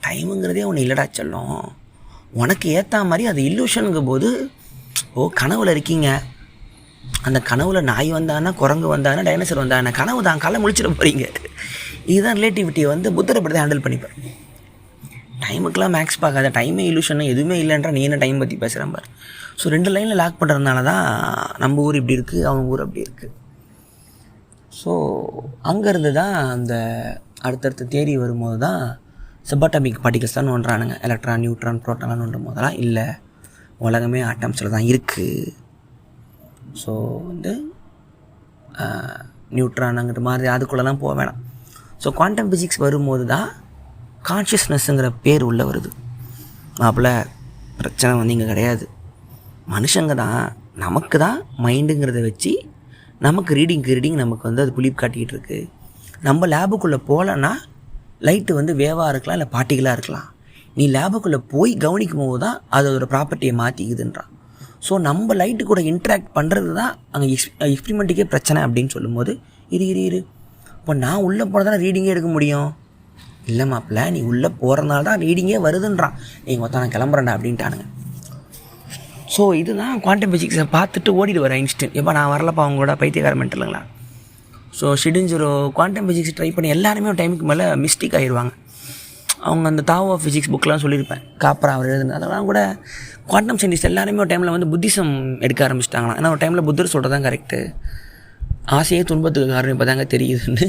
டைமுங்கிறதே ஒன்று இல்லைடா சொல்லும், உனக்கு ஏற்ற மாதிரி அது இல்லூஷனுங்கும் போது, கனவுல இருக்கீங்க, அந்த கனவுல நாய் வந்தானா, குரங்கு வந்தானா, டைனோசர் வந்தானா, கனவு தான், காலை முழிச்சிட போகிறீங்க. இதுதான் ரிலேட்டிவிட்டியை வந்து புத்தரை பற்றி தான் ஹேண்டில் பண்ணிப்பார். டைமுக்கெலாம் மேக்ஸ் பார்க்காத, டைமே இல்லூஷன் எதுவுமே இல்லைன்றா நீ என்ன டைம் பற்றி பேசுகிறேன் பார். ஸோ 2 லைனில் லாக் பண்ணுறதுனால தான் நம்ம ஊர் இப்படி இருக்குது, அவங்க ஊர் அப்படி இருக்குது. ஸோ அங்கேருந்து தான் அந்த அடுத்தடுத்த தேரி வரும்போது தான் சப்பாட்டமிக் பார்ட்டிகல்ஸ் தான் நோண்டுறானுங்க. எலக்ட்ரான், நியூட்ரான், ப்ரோட்டான்லாம் நோண்டும் போதெல்லாம் இல்லை, உலகமே ஆட்டம்ஸில் தான் இருக்குது. ஸோ வந்து நியூட்ரானுங்கிற மாதிரி அதுக்குள்ளெல்லாம் போக வேணாம். ஸோ குவாண்டம் ஃபிசிக்ஸ் வரும்போது தான் கான்ஷியஸ்னஸ்ஸுங்கிற பேர் உள்ளே வருது. மாப்பிள்ள பிரச்சனை வந்து இங்கே கிடையாது, மனுஷங்க தான், நமக்கு தான் மைண்டுங்கிறத வச்சு நமக்கு ரீடிங் நமக்கு வந்து அது புளிப்பு காட்டிக்கிட்டு இருக்குது. நம்ம லேபுக்குள்ளே போகலன்னா லைட்டு வந்து வேவாக இருக்கலாம், இல்லை பார்ட்டிகளாக இருக்கலாம். நீ லேபுக்குள்ளே போய் கவனிக்கும் போது தான் அதோட ப்ராப்பர்ட்டியை மாற்றிக்குதுன்றான். ஸோ நம்ம லைட்டு கூட இன்ட்ராக்ட் பண்ணுறது தான் அங்கே எக்ஸ்பிரிமெண்ட்டுக்கே பிரச்சனை அப்படின்னு சொல்லும்போது, இரு இப்போ நான் உள்ளே போகிறதால ரீடிங்கே எடுக்க முடியும். இல்லை மாப்பிள்ள, நீ உள்ளே போகிறதுனால தான் ரீடிங்கே வருதுன்றான். நீங்கள் மொத்தம் நான் கிளம்புறேன்டா அப்படின்ட்டானுங்க. ஸோ இதுதான் குவாண்டம் ஃபிசிக்ஸை பார்த்துட்டு ஓடிடுவார் ஐன்ஸ்டீன். எப்போ நான் வரலப்பா அவங்களோட பைத்தியக்கார மென்டலுங்களா. ஸோ ஷிடிஞ்சரோ குவாண்டம் ஃபிசிக்ஸ் ட்ரை பண்ணி எல்லாருமே ஒரு டைமுக்கு மேலே மிஸ்டேக் ஆகிடுவாங்க. அவங்க அந்த தாவோ ஃபிசிக்ஸ் புக்கெலாம் சொல்லியிருப்பேன், காப்பரா அவர் எழுதுனது. அதெல்லாம் கூட குவாண்டம் சயின்டிஸ்ட் எல்லாருமே ஒரு டைமில் வந்து புத்திசம் எடுக்க ஆரம்பிச்சிட்டாங்களாம். ஏன்னா ஒரு டைமில் புத்தர் சொல்கிறது தான் கரெக்டு, ஆசையே துன்பத்துக்கு காரணம் இப்போ தாங்க தெரியுதுன்னு.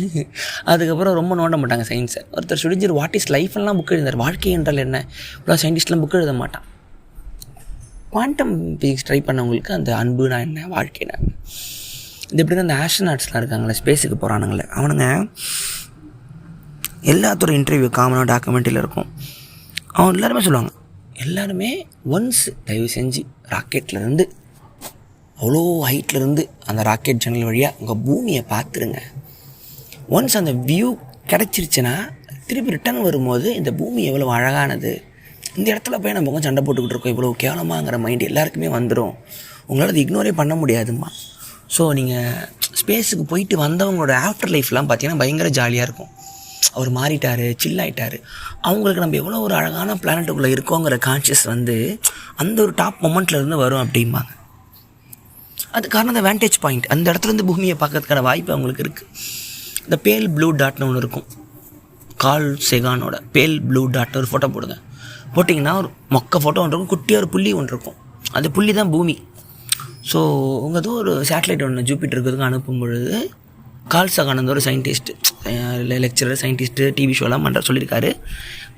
அதுக்கப்புறம் ரொம்ப நோண்ட மாட்டாங்க சயின்ஸை. ஒருத்தர் சுடிஞ்சர் வாட் இஸ் லைஃப்லாம் புக் எழுந்தார். வாழ்க்கை என்றால் என்ன, இப்போ சயின்டிஸ்ட்லாம் புக் எழுத மாட்டான். குவாண்டம் ஃபிசிக்ஸ் ட்ரை பண்ணவங்களுக்கு அந்த அன்புனா என்ன, வாழ்க்கைனா என்ன. இது எப்படின்னா அந்த ஆஸ்ட்ரோநாட்ஸ்லாம் இருக்காங்களே, ஸ்பேஸுக்கு போகிறானுங்களே, அவனுங்க எல்லாத்தோட இன்டர்வியூ காமனாக டாக்குமெண்ட்டில் இருக்கும். அவன் எல்லாருமே சொல்லுவாங்க, எல்லாருமே ஒன்ஸ் தயவு செஞ்சு ராக்கெட்லேருந்து அவ்வளோ ஹைட்லேருந்து அந்த ராக்கெட் ஜன்னல் வழியாக உங்கள் பூமியை பார்த்துருங்க. ஒன்ஸ் அந்த வியூ கிடச்சிருச்சுன்னா திருப்பி ரிட்டர்ன் வரும்போது இந்த பூமி எவ்வளோ அழகானது, இந்த இடத்துல போய் நம்ம கொஞ்சம் சண்டை போட்டுக்கிட்டு இருக்கோம், இவ்வளோ கேவலமாங்கிற மைண்ட் எல்லாருக்குமே வந்துடும், உங்களால் அது இக்னோரே பண்ண முடியாதும்மா. ஸோ நீங்கள் ஸ்பேஸுக்கு போயிட்டு வந்தவங்களோட ஆஃப்டர் லைஃப்லாம் பார்த்தீங்கன்னா பயங்கர ஜாலியாக இருக்கும். அவர் மாறிட்டார், சில் ஆகிட்டார். அவங்களுக்கு நம்ம எவ்வளோ ஒரு அழகான பிளானட்டுக்குள்ளே இருக்கோங்கிற கான்ஷியஸ் வந்து அந்த ஒரு டாப் மொமெண்ட்லேருந்து வரும் அப்படிம்பாங்க. அது காரணம் அந்த வேண்டேஜ் பாயிண்ட், அந்த இடத்துலேருந்து பூமியை பார்க்கறதுக்கான வாய்ப்பு அவங்களுக்கு இருக்குது. இந்த பேல் ப்ளூ டாட்னு ஒன்று இருக்கும், கார்ல் செகானோட பேல் ப்ளூ டாட்னு ஒரு ஃபோட்டோ போடுங்க. போட்டிங்கன்னா ஒரு மொக்க ஃபோட்டோ ஒன்று இருக்கும், குட்டியாக ஒரு புள்ளி ஒன்று இருக்கும், அந்த புள்ளி தான் பூமி. ஸோ உங்கள் ஏதோ ஒரு சேட்டலைட் ஒன்று ஜூபிட்டருக்கு அனுப்பும் பொழுது கார்ல் சகானந்த ஒரு சயின்டிஸ்ட்டு, லெக்சரர், சயின்டிஸ்ட்டு, டிவி ஷோலாம் பண்ணுற சொல்லியிருக்காரு,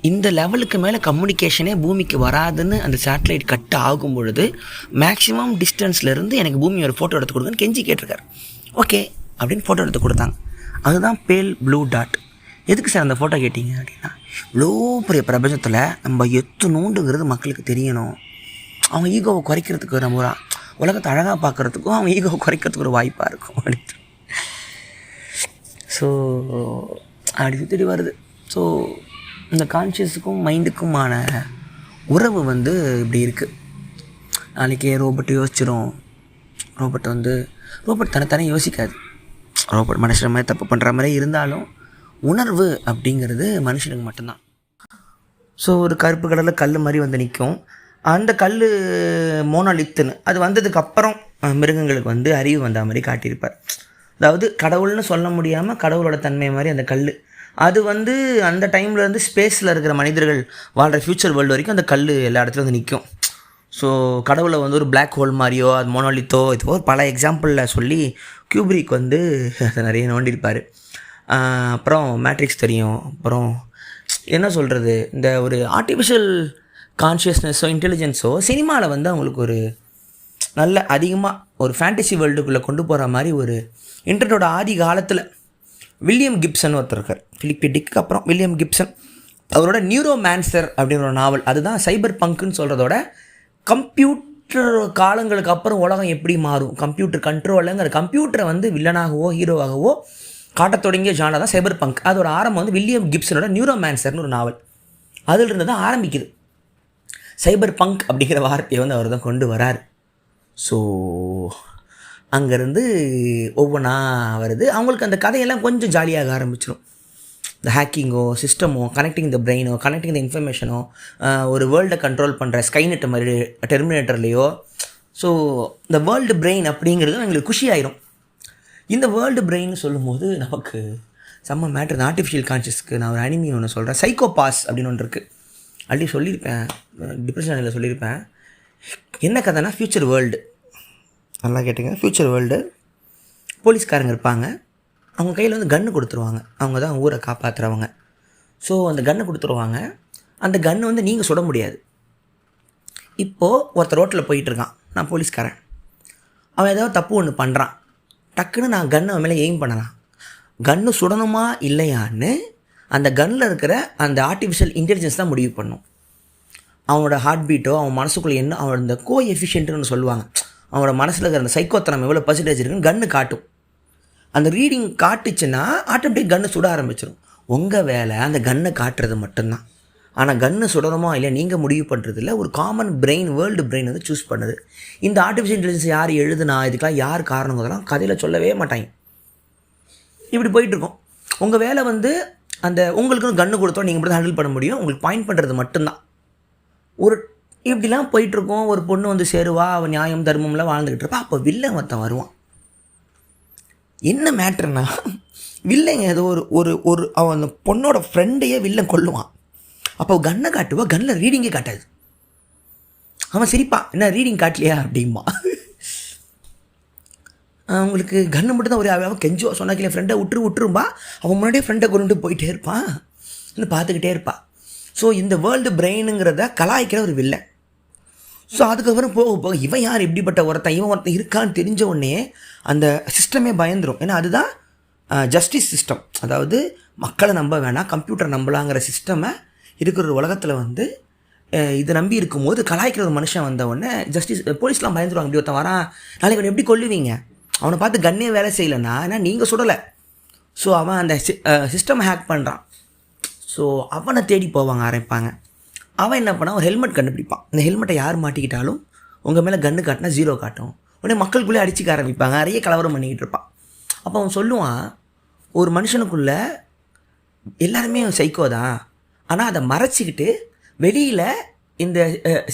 இந்த லெவலுக்கு மேலே கம்யூனிகேஷனே பூமிக்கு வராதுன்னு அந்த சேட்டலைட் கட் ஆகும் பொழுது மேக்ஸிமம் டிஸ்டன்ஸ்லேருந்து எனக்கு பூமி ஒரு ஃபோட்டோ எடுத்து கொடுங்கன்னு கெஞ்சி கேட்டிருக்காரு. ஓகே அப்படின்னு ஃபோட்டோ எடுத்து கொடுத்தாங்க. அதுதான் பேல் ப்ளூ டாட். எதுக்கு சார் அந்த ஃபோட்டோ கேட்டிங்க அப்படின்னா, இவ்வளோ பெரிய பிரபஞ்சத்தில் நம்ம எத்தணுண்டுங்கிறது மக்களுக்கு தெரியணும், அவங்க ஈகோவை குறைக்கிறதுக்கு, நம்ம ஒரு உலகத்தை அழகாக பார்க்குறதுக்கும் அவங்க ஈகோவை குறைக்கிறதுக்கு ஒரு வாய்ப்பாக இருக்கும் அப்படின்னு. ஸோ அப்படி சுற்றி வருது. ஸோ இந்த கான்ஷியஸுக்கும் மைண்டுக்குமான உறவு வந்து இப்படி இருக்குது. நாளைக்கே ரோபோட்டு யோசிச்சிடும். ரோபோட் தனித்தானே யோசிக்காது. ரோபோட் மனுஷன் மாதிரி தப்பு பண்ணுற மாதிரி இருந்தாலும் உணர்வு அப்படிங்கிறது மனுஷனுக்கு மட்டும்தான். ஸோ ஒரு கருப்பு கடலில் கல் மாதிரி வந்து நிற்கும். அந்த கல் மோனோலித்துன்னு அது வந்ததுக்கப்புறம் மிருகங்களுக்கு வந்து அறிவு வந்த மாதிரி காட்டியிருப்பார். அதாவது கடவுள்னு சொல்ல முடியாமல் கடவுளோட தன்மை மாதிரி அந்த கல் அது வந்து அந்த டைமில் இருந்து ஸ்பேஸில் இருக்கிற மனிதர்கள் வாழ்கிற ஃப்யூச்சர் வேர்ல்டு வரைக்கும் அந்த கல் எல்லா இடத்துலையும் வந்து நிற்கும். ஸோ கடவுளை வந்து ஒரு பிளாக் ஹோல் மாதிரியோ அது மோனோலித்தோ இதுவோ பல எக்ஸாம்பிளில் சொல்லி கியூப்ரிக் வந்து அதை நிறைய நோண்டியிருப்பார். அப்புறம் மேட்ரிக்ஸ் தெரியும். அப்புறம் என்ன சொல்கிறது, இந்த ஒரு ஆர்டிஃபிஷியல் கான்ஷியஸ்னஸோ இன்டெலிஜென்ஸோ சினிமாவில் வந்து அவங்களுக்கு ஒரு நல்ல அதிகமாக ஒரு ஃபேண்டசி வேர்ல்டுக்குள்ளே கொண்டு போகிற மாதிரி ஒரு இன்டர்நெட்டோட ஆதி காலத்தில் வில்லியம் கிப்சன் ஒருத்தர் இருக்கார். பிலிப் டிக்கு அப்புறம் வில்லியம் கிப்சன், அவரோட நியூரோமான்சர் அப்படின்ற ஒரு நாவல், அதுதான் சைபர் பங்க்குன்னு சொல்கிறதோட கம்ப்யூட்டர் காலங்களுக்கு அப்புறம் உலகம் எப்படி மாறும், கம்ப்யூட்டர் கண்ட்ரோலுங்கிற கம்ப்யூட்டரை வந்து வில்லனாகவோ ஹீரோவாகவோ காட்டத் தொடங்கிய ஜானர் தான் சைபர் பங்க். அதோட ஆரம்பம் வந்து வில்லியம் கிப்சனோட நியூரோமான்சர்னு ஒரு நாவல், அதிலிருந்து தான் ஆரம்பிக்குது. சைபர் பங்க் அப்படிங்கிற வார்த்தையை வந்து அவர் தான் கொண்டு வரார். ஸோ அங்கேருந்து ஒவ்வொன்றா வருது. அவங்களுக்கு அந்த கதையெல்லாம் கொஞ்சம் ஜாலியாக ஆரம்பிச்சிடும். இந்த ஹேக்கிங்கோ சிஸ்டமோ கனெக்டிங் த பிரெயினோ கனெக்டிங் த இன்ஃபர்மேஷனோ ஒரு வேர்ல்டை கண்ட்ரோல் பண்ணுற ஸ்கைநெட் மாதிரி டெர்மினேட்டர்லேயோ. ஸோ இந்த வேர்ல்டு பிரெயின் அப்படிங்கிறது எங்களுக்கு குஷி ஆயிரும். இந்த வேர்ல்டு பிரெயின் சொல்லும்போது நமக்கு செம்ம மேட்ரு. இந்த ஆர்டிஃபிஷியல் கான்ஷியஸ்க்கு நான் ஒரு அனிமி ஒன்று சொல்கிறேன், சைக்கோபாஸ் அப்படின்னு ஒன்று இருக்குது. ஆல்ரெடி சொல்லியிருப்பேன், டிப்ரெஷனில் சொல்லியிருப்பேன். என்ன கதைனா ஃப்யூச்சர் வேர்ல்டு, நல்லா கேட்டுங்க. ஃப்யூச்சர் வேர்ல்டு போலீஸ்காரங்க இருப்பாங்க, அவங்க கையில் வந்து கன்று கொடுத்துருவாங்க, அவங்க தான் ஊரை காப்பாற்றுறவங்க. ஸோ அந்த கன்று கொடுத்துருவாங்க. அந்த கன்று வந்து நீங்கள் சுட முடியாது. இப்போது ஒருத்தர் ரோட்டில் போயிட்டுருக்கான், நான் போலீஸ்காரன், அவன் ஏதாவது தப்பு ஒன்று பண்ணுறான், டக்குன்னு நான் கன்று அவன் மேலே எய்ம் பண்ணலாம். கன்று சுடணுமா இல்லையான்னு அந்த கன்னில் இருக்கிற அந்த ஆர்டிஃபிஷியல் இன்டெலிஜென்ஸ் தான் முடிவு பண்ணும். அவனோட ஹார்ட் பீட்டோ அவன் மனசுக்குள்ளே என்ன அவனோட இந்த கோ எஃபிஷியன்ட்டுன்னு சொல்லுவாங்க, அவனோட மனசில் இருக்கிற அந்த சைக்கோத்தனம் எவ்வளோ பர்சன்டேஜ் இருக்குன்னு கன்று காட்டும். அந்த ரீடிங் காட்டுச்சுன்னா ஆட்டோமேட்டிக் கன்று சுட ஆரம்பிச்சிடும். உங்கள் வேலை அந்த கன்னை காட்டுறது மட்டும்தான். ஆனால் கன்று சுடணுமா இல்லை நீங்கள் முடிவு பண்ணுறதில்ல. ஒரு காமன் பிரெயின், வேர்ல்டு பிரெயின் வந்து சூஸ் பண்ணுது. இந்த ஆர்டிஃபிஷியல் இன்டெலிஜென்ஸ் யார் எழுதுனா, இதுக்கெல்லாம் யார் காரணங்கிறதெல்லாம் கதையில் சொல்லவே மாட்டாங்க. இப்படி போயிட்டுருக்கோம். உங்கள் வேலை வந்து அந்த உங்களுக்குன்னு கன்று கொடுத்தோம், நீங்கள் மட்டும் ஹேண்டில் பண்ண முடியும், உங்களுக்கு பாயிண்ட் பண்ணுறது மட்டும்தான். ஒரு இப்படிலாம் போயிட்டுருக்கோம். ஒரு பொண்ணு வந்து சேருவா, அவன் நியாயம் தர்மம்லாம் வாழ்ந்துக்கிட்டு இருப்பா. அப்போ வில்லன் ஒருத்தன் வருவான். என்ன மேட்ருன்னா, வில்லங்க ஏதோ ஒரு ஒரு அவன் அந்த பொண்ணோட ஃப்ரெண்டையே வில்லன் கொல்லுவான். அப்போ கன்னை காட்டுவா, கன்னில் ரீடிங்கே காட்டாது. அவன் சிரிப்பான், என்ன ரீடிங் காட்டலையா அப்படிம்பா. உங்களுக்கு கன்று மட்டும் தான் ஒரு அவன் கெஞ்சுவா சொன்னாக்கில் என் ஃப்ரெண்டை விட்டுரும்பா, அவன் முன்னாடியே ஃப்ரெண்டை கொண்டு போயிட்டே இருப்பான், இன்னும் பார்த்துக்கிட்டே இருப்பான். ஸோ இந்த வேர்ல்டு பிரெயினுங்கிறத கலாய்க்கிற ஒரு வில்லை. ஸோ அதுக்கப்புறம் போக போக இவன் யார் இப்படிப்பட்ட ஒருத்தன் இருக்கான்னு தெரிஞ்ச உடனே அந்த சிஸ்டமே பயந்துடும். ஏன்னா அதுதான் ஜஸ்டிஸ் சிஸ்டம். அதாவது மக்களை நம்ப வேணாம், கம்ப்யூட்டர் நம்பலாங்கிற சிஸ்டமை இருக்கிற ஒரு உலகத்தில் வந்து இதை நம்பி இருக்கும்போது கலாய்க்கிற ஒரு மனுஷன் வந்த உடனே ஜஸ்டிஸ் போலீஸ்லாம் பயந்துருவாங்க. இப்படி ஒருத்தன் வரான், நாளைக்கு அவனை எப்படி கொல்லுவீங்க? அவனை பார்த்து கண்ணே வேலை செய்யலைன்னா ஏன்னா நீங்கள் சுடலை. ஸோ அவன் அந்த சிஸ்டமை ஹேக் பண்ணுறான். ஸோ அவனை தேடி போவாங்க, ஆரம்பிப்பாங்க. அவன் என்ன பண்ணான், ஒரு ஹெல்மெட் கண்டுபிடிப்பான். இந்த ஹெல்மெட்டை யார் மாட்டிக்கிட்டாலும் உங்கள் மேலே கன்று காட்டினா 0 காட்டும். உடனே மக்களுக்குள்ளே அடிச்சிக்க ஆரம்பிப்பாங்க, நிறைய கலவரம் பண்ணிக்கிட்டு இருப்பான். அப்போ அவன் சொல்லுவான், ஒரு மனுஷனுக்குள்ளே எல்லாருமே சைக்கோ தான், ஆனால் அதை மறைச்சிக்கிட்டு வெளியில் இந்த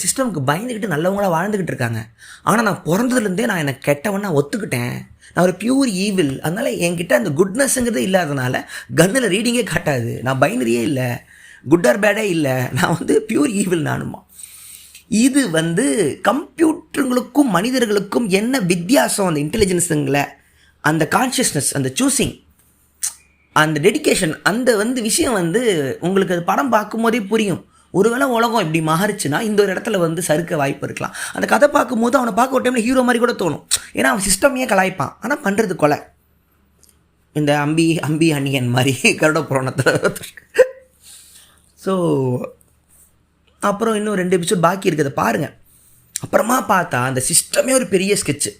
சிஸ்டமுக்கு பயந்துக்கிட்டு நல்லவங்களாக வாழ்ந்துக்கிட்டு இருக்காங்க. ஆனால் நான் பிறந்ததுலேருந்தே நான் எனக்கு கெட்டவன் நான் ஒத்துக்கிட்டேன், நான் ஒரு பியூர் ஈவில். அதனால் என்கிட்ட அந்த குட்னஸ்ங்கிறது இல்லாதனால கன்னில் ரீடிங்கே காட்டாது, நான் பைனரியே இல்லை, குட் ஆர் பேடே இல்லை, நான் வந்து பியூர் ஈவில் நானுமா. இது வந்து கம்ப்யூட்டருங்களுக்கும் மனிதர்களுக்கும் என்ன வித்தியாசம், அந்த இன்டெலிஜென்ஸுங்களை, அந்த கான்ஷியஸ்னஸ், அந்த சூஸிங், அந்த டெடிக்கேஷன், அந்த வந்து விஷயம் வந்து உங்களுக்கு அது படம் பார்க்கும்போதே புரியும். ஒருவேளை உலகம் இப்படி மாறிச்சுன்னா இந்த ஒரு இடத்துல வந்து சறுக்க வாய்ப்பு இருக்கலாம். அந்த கதை பார்க்கும்போது அவனை பார்க்க ஒரு டைமில் ஹீரோ மாதிரி கூட தோணும். ஏன்னா அவன் சிஸ்டமையே கலாய்ப்பான், ஆனால் பண்ணுறது கொலை. இந்த அம்பி அணியன் மாதிரி கருட புராணத்தில். ஸோ அப்புறம் இன்னும் 2 எபிசோட் பாக்கி இருக்கிறத பாருங்கள். அப்புறமா பார்த்தா அந்த சிஸ்டமே ஒரு பெரிய ஸ்கெட்சு.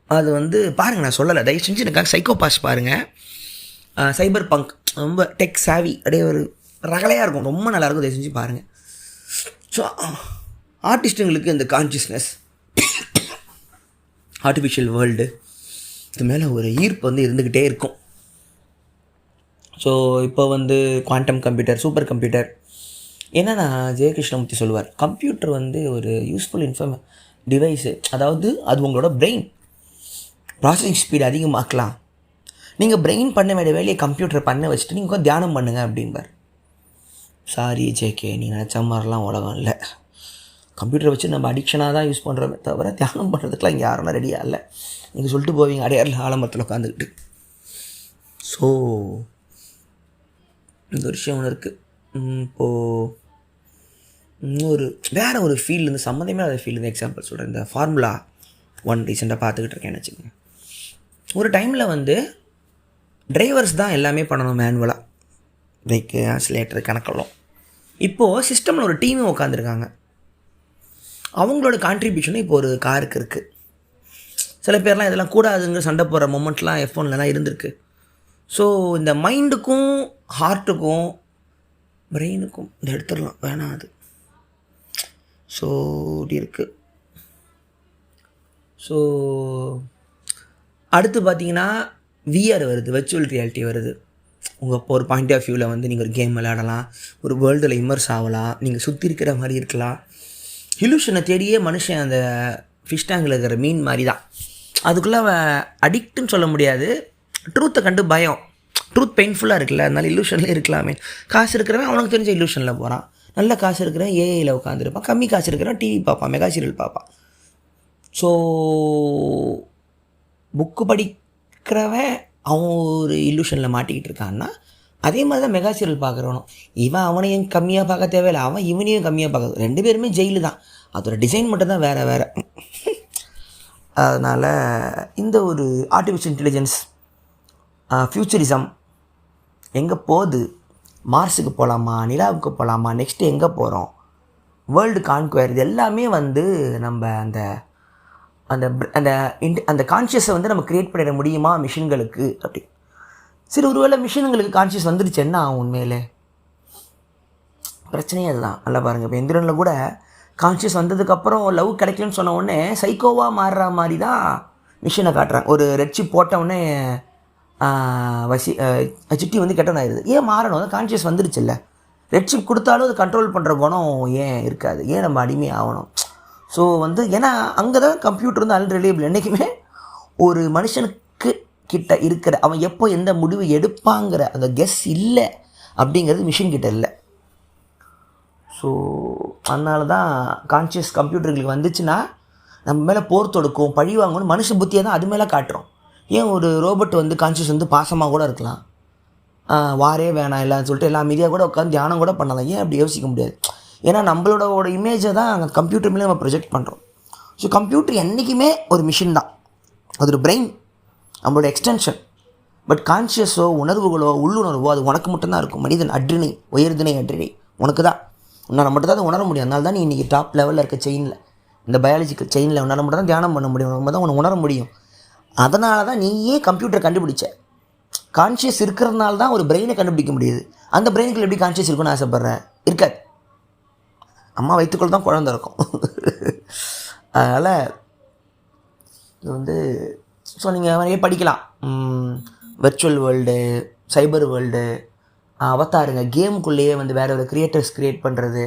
அது வந்து பாருங்கள், நான் சொல்லலை, தயவு செஞ்சு எனக்காக சைக்கோபாஸ் பாருங்கள். சைபர் பங்க் ரொம்ப டெக் சாவி, அப்படியே ஒரு ரகலையாக இருக்கும், ரொம்ப நல்லாயிருக்கும், தயவு செஞ்சு பாருங்கள். ஸோ ஆர்டிஸ்ட்டுங்களுக்கு இந்த கான்ஷியஸ்னஸ், ஆர்டிஃபிஷியல் வேர்ல்டு இது மேலே ஒரு ஈர்ப்பு வந்து இருந்துக்கிட்டே இருக்கும். ஸோ இப்போ வந்து குவாண்டம் கம்ப்யூட்டர், சூப்பர் கம்ப்யூட்டர், என்னென்னா ஜெயகிருஷ்ணமூர்த்தி சொல்லுவார், கம்ப்யூட்டர் வந்து ஒரு யூஸ்ஃபுல் டிவைஸு. அதாவது அது உங்களோட பிரெயின் ப்ராசஸிங் ஸ்பீடு அதிகமாக்கலாம். நீங்கள் பிரெயின் பண்ண வேண்டிய வேலையை கம்ப்யூட்டர் பண்ண வச்சுட்டு நீங்கள் தியானம் பண்ணுங்கள் அப்படின்பார். சாரி ஜேகே, நீ நினச்ச மாதிரிலாம் உலகம் இல்லை. கம்ப்யூட்டரை வச்சு நம்ம அடிக்ஷனாக தான் யூஸ் பண்ணுறோமே தவிர தியானம் பண்ணுறதுக்குலாம் இங்கே யாரும் ரெடியாக இல்லை. நீங்கள் சொல்லிட்டு போவீங்க அடையாறில் ஆலமரத்தில் உட்காந்துக்கிட்டு. ஸோ இந்த ஒரு விஷயம் ஒன்று இருக்குது. இப்போது இன்னொரு வேறு ஒரு ஃபீல்டு, சம்மந்தமே அந்த ஃபீல்டு எக்ஸாம்பிள் சொல்கிறேன். இந்த Formula 1 ரீசெண்டாக பார்த்துக்கிட்டு இருக்கேன்னு வச்சுக்கோங்க. ஒரு டைமில் வந்து டிரைவர்ஸ் தான் எல்லாமே பண்ணணும் மேனுவலாக, பிரேக்கு, ஆக்சிலேட்டர், கணக்கெல்லாம். இப்போது சிஸ்டமில் ஒரு டீமே உட்காந்துருக்காங்க. அவங்களோட கான்ட்ரிபியூஷனும் இப்போ ஒரு காருக்கு இருக்குது. சில பேர்லாம் இதெல்லாம் கூடாதுங்கிற சண்டை போடுற மொமெண்ட்லாம் F1லலாம் இருந்திருக்கு. ஸோ இந்த மைண்டுக்கும் ஹார்ட்டுக்கும் பிரெயினுக்கும் இந்த எடுத்துடலாம், வேணாம் அது. ஸோ இப்படி இருக்குது. ஸோ அடுத்து பார்த்தீங்கன்னா VR வருது, வெர்ச்சுவல் ரியாலிட்டி வருது. உங்கள் இப்போ ஒரு பாயிண்ட் ஆஃப் வியூவில் வந்து நீங்கள் ஒரு கேம் விளையாடலாம், ஒரு வேர்ல்டில் இம்மர்ஸ் ஆகலாம், நீங்கள் சுற்றி இருக்கிற மாதிரி இருக்கலாம். இல்யூஷனை தேடியே மனுஷன் அந்த ஃபிஷ் டேங்கில் இருக்கிற மீன் மாதிரி தான். அதுக்குள்ளே அடிக்ட்டுன்னு சொல்ல முடியாது, ட்ரூத்தை கண்டு பயம். ட்ரூத் பெயின்ஃபுல்லாக இருக்குல்ல, அதனால இல்லூஷன்லேயே இருக்கலாமே. காசு இருக்கிறவன் அவனுக்கு தெரிஞ்ச இல்லூஷனில் போகிறான், நல்ல காசு இருக்கிறவன் ஏஐயில் உட்காந்துருப்பான், கம்மி காசு இருக்கிறவன் டிவி பார்ப்பான், மெகா சீரியல் பார்ப்பான். ஸோ புக்கு படிக்கிறவன் அவன் ஒரு இல்லூஷனில் மாட்டிக்கிட்டு இருக்கான்னா, அதே மாதிரி தான் மெகா சீரியல் பார்க்குறவனும். இவன் அவனையும் கம்மியாக பார்க்க தேவையில்லை, அவன் இவனையும் கம்மியாக பார்க்க, 2 பேருமே ஜெயிலு தான், அதோட டிசைன் மட்டும்தான் வேறு. அதனால் இந்த ஒரு ஆர்டிஃபிஷியல் இன்டெலிஜென்ஸ், ஃப்யூச்சரிசம் எங்கே போகுது, மார்ஸுக்கு போகலாமா, நிலாவுக்கு போகலாமா, நெக்ஸ்ட்டு எங்கே போகிறோம், வேர்ல்டு கான்குயர், இது எல்லாமே வந்து நம்ம அந்த அந்த அந்த அந்த கான்ஷியஸை வந்து நம்ம க்ரியேட் பண்ணிட முடியுமா மிஷின்களுக்கு அப்படி. சரி, ஒருவேளை மிஷின்களுக்கு கான்ஷியஸ் வந்துடுச்சு என்ன ஆகும்? உண்மையிலே பிரச்சனையே அதுதான். நல்லா பாருங்கள், இப்போ எந்திரனில் கூட கான்ஷியஸ் வந்ததுக்கப்புறம் லவ் கிடைக்கலன்னு சொன்ன உடனே சைக்கோவாக மாறுற மாதிரி தான் மிஷினை காட்டுறாங்க. ஒரு ரெட் சிப் போட்டவுடனே சிட்டி வந்து கெட்டவனாயிருது. ஏன் மாறணும்? அது கான்ஷியஸ் வந்துடுச்சு இல்லை. ரெட் சிப் கொடுத்தாலும் அது கண்ட்ரோல் பண்ணுற குணம் ஏன் இருக்காது? ஏன் நம்ம அடிமை ஆகணும்? ஸோ வந்து ஏன்னா அங்கே தான் கம்ப்யூட்டர் வந்து அன்ரிலேபிள். என்றைக்குமே ஒரு மனுஷனுக்கு கிட்ட இருக்கிற அவன் எப்போ எந்த முடிவு எடுப்பாங்கிற அந்த கெஸ் இல்லை அப்படிங்கிறது மிஷின் கிட்ட இல்லை. ஸோ அதனால தான் கான்ஷியஸ் கம்ப்யூட்டர்களுக்கு வந்துச்சுன்னா நம்ம மேலே போர் தொடுக்கும், பழி வாங்கணும், மனுஷ புத்தியை தான் அது மேலே காட்டுறோம். ஏன் ஒரு ரோபோட் வந்து கான்ஷியஸ் வந்து பாசமாக கூட இருக்கலாம், வாரே வேணாம் இல்லைன்னு சொல்லிட்டு எல்லா மீதியாக கூட உட்காந்து தியானம் கூட பண்ணலாம். ஏன் அப்படி யோசிக்க முடியாது? ஏன்னா நம்மளோட இமேஜை தான் அங்கே கம்ப்யூட்டர் மேலே நம்ம ப்ரொஜெக்ட் பண்ணுறோம். ஸோ கம்ப்யூட்டர் என்றைக்குமே ஒரு மிஷின் தான், அது ஒரு பிரெயின், நம்மளோட எக்ஸ்டென்ஷன். பட் கான்ஷியஸோ உணர்வுகளோ உள்ளுணர்வோ அது உனக்கு மட்டும்தான் இருக்கும். மனிதன் அட்ரினை, உயர்தினை அட்ரினை உனக்கு தான், உன்னால் மட்டும் தான் அதை உணர முடியும். அதனால தான் நீ இன்றைக்கி டாப் லெவலில் இருக்க செயினில், இந்த பயாலஜிக்கல் செயினில் உன்னால் மட்டும் தான் தியானம் பண்ண முடியும், நம்ம தான் உன்னை உணர முடியும். அதனால தான் நீயே கம்ப்யூட்டர் கண்டுபிடிச்ச. கான்ஷியஸ் இருக்கிறதுனால தான் ஒரு பிரெயினை கண்டுபிடிக்க முடியுது. அந்த பிரெயினுக்குள்ள எப்படி கான்ஷியஸ் இருக்குன்னு ஆசைப்பட்றேன்? இருக்காது. அம்மா வயிற்றுக்குள்ள தான் குழந்தை இருக்கும். அதனால் இது வந்து ஸோ நீங்கள் நிறைய படிக்கலாம். வெர்ச்சுவல் வேர்ல்டு, சைபர் வேர்ல்டு, அவதாருங்க, கேமுக்குள்ளேயே வந்து வேறு ஒரு கிரியேட்டர்ஸ் க்ரியேட் பண்ணுறது,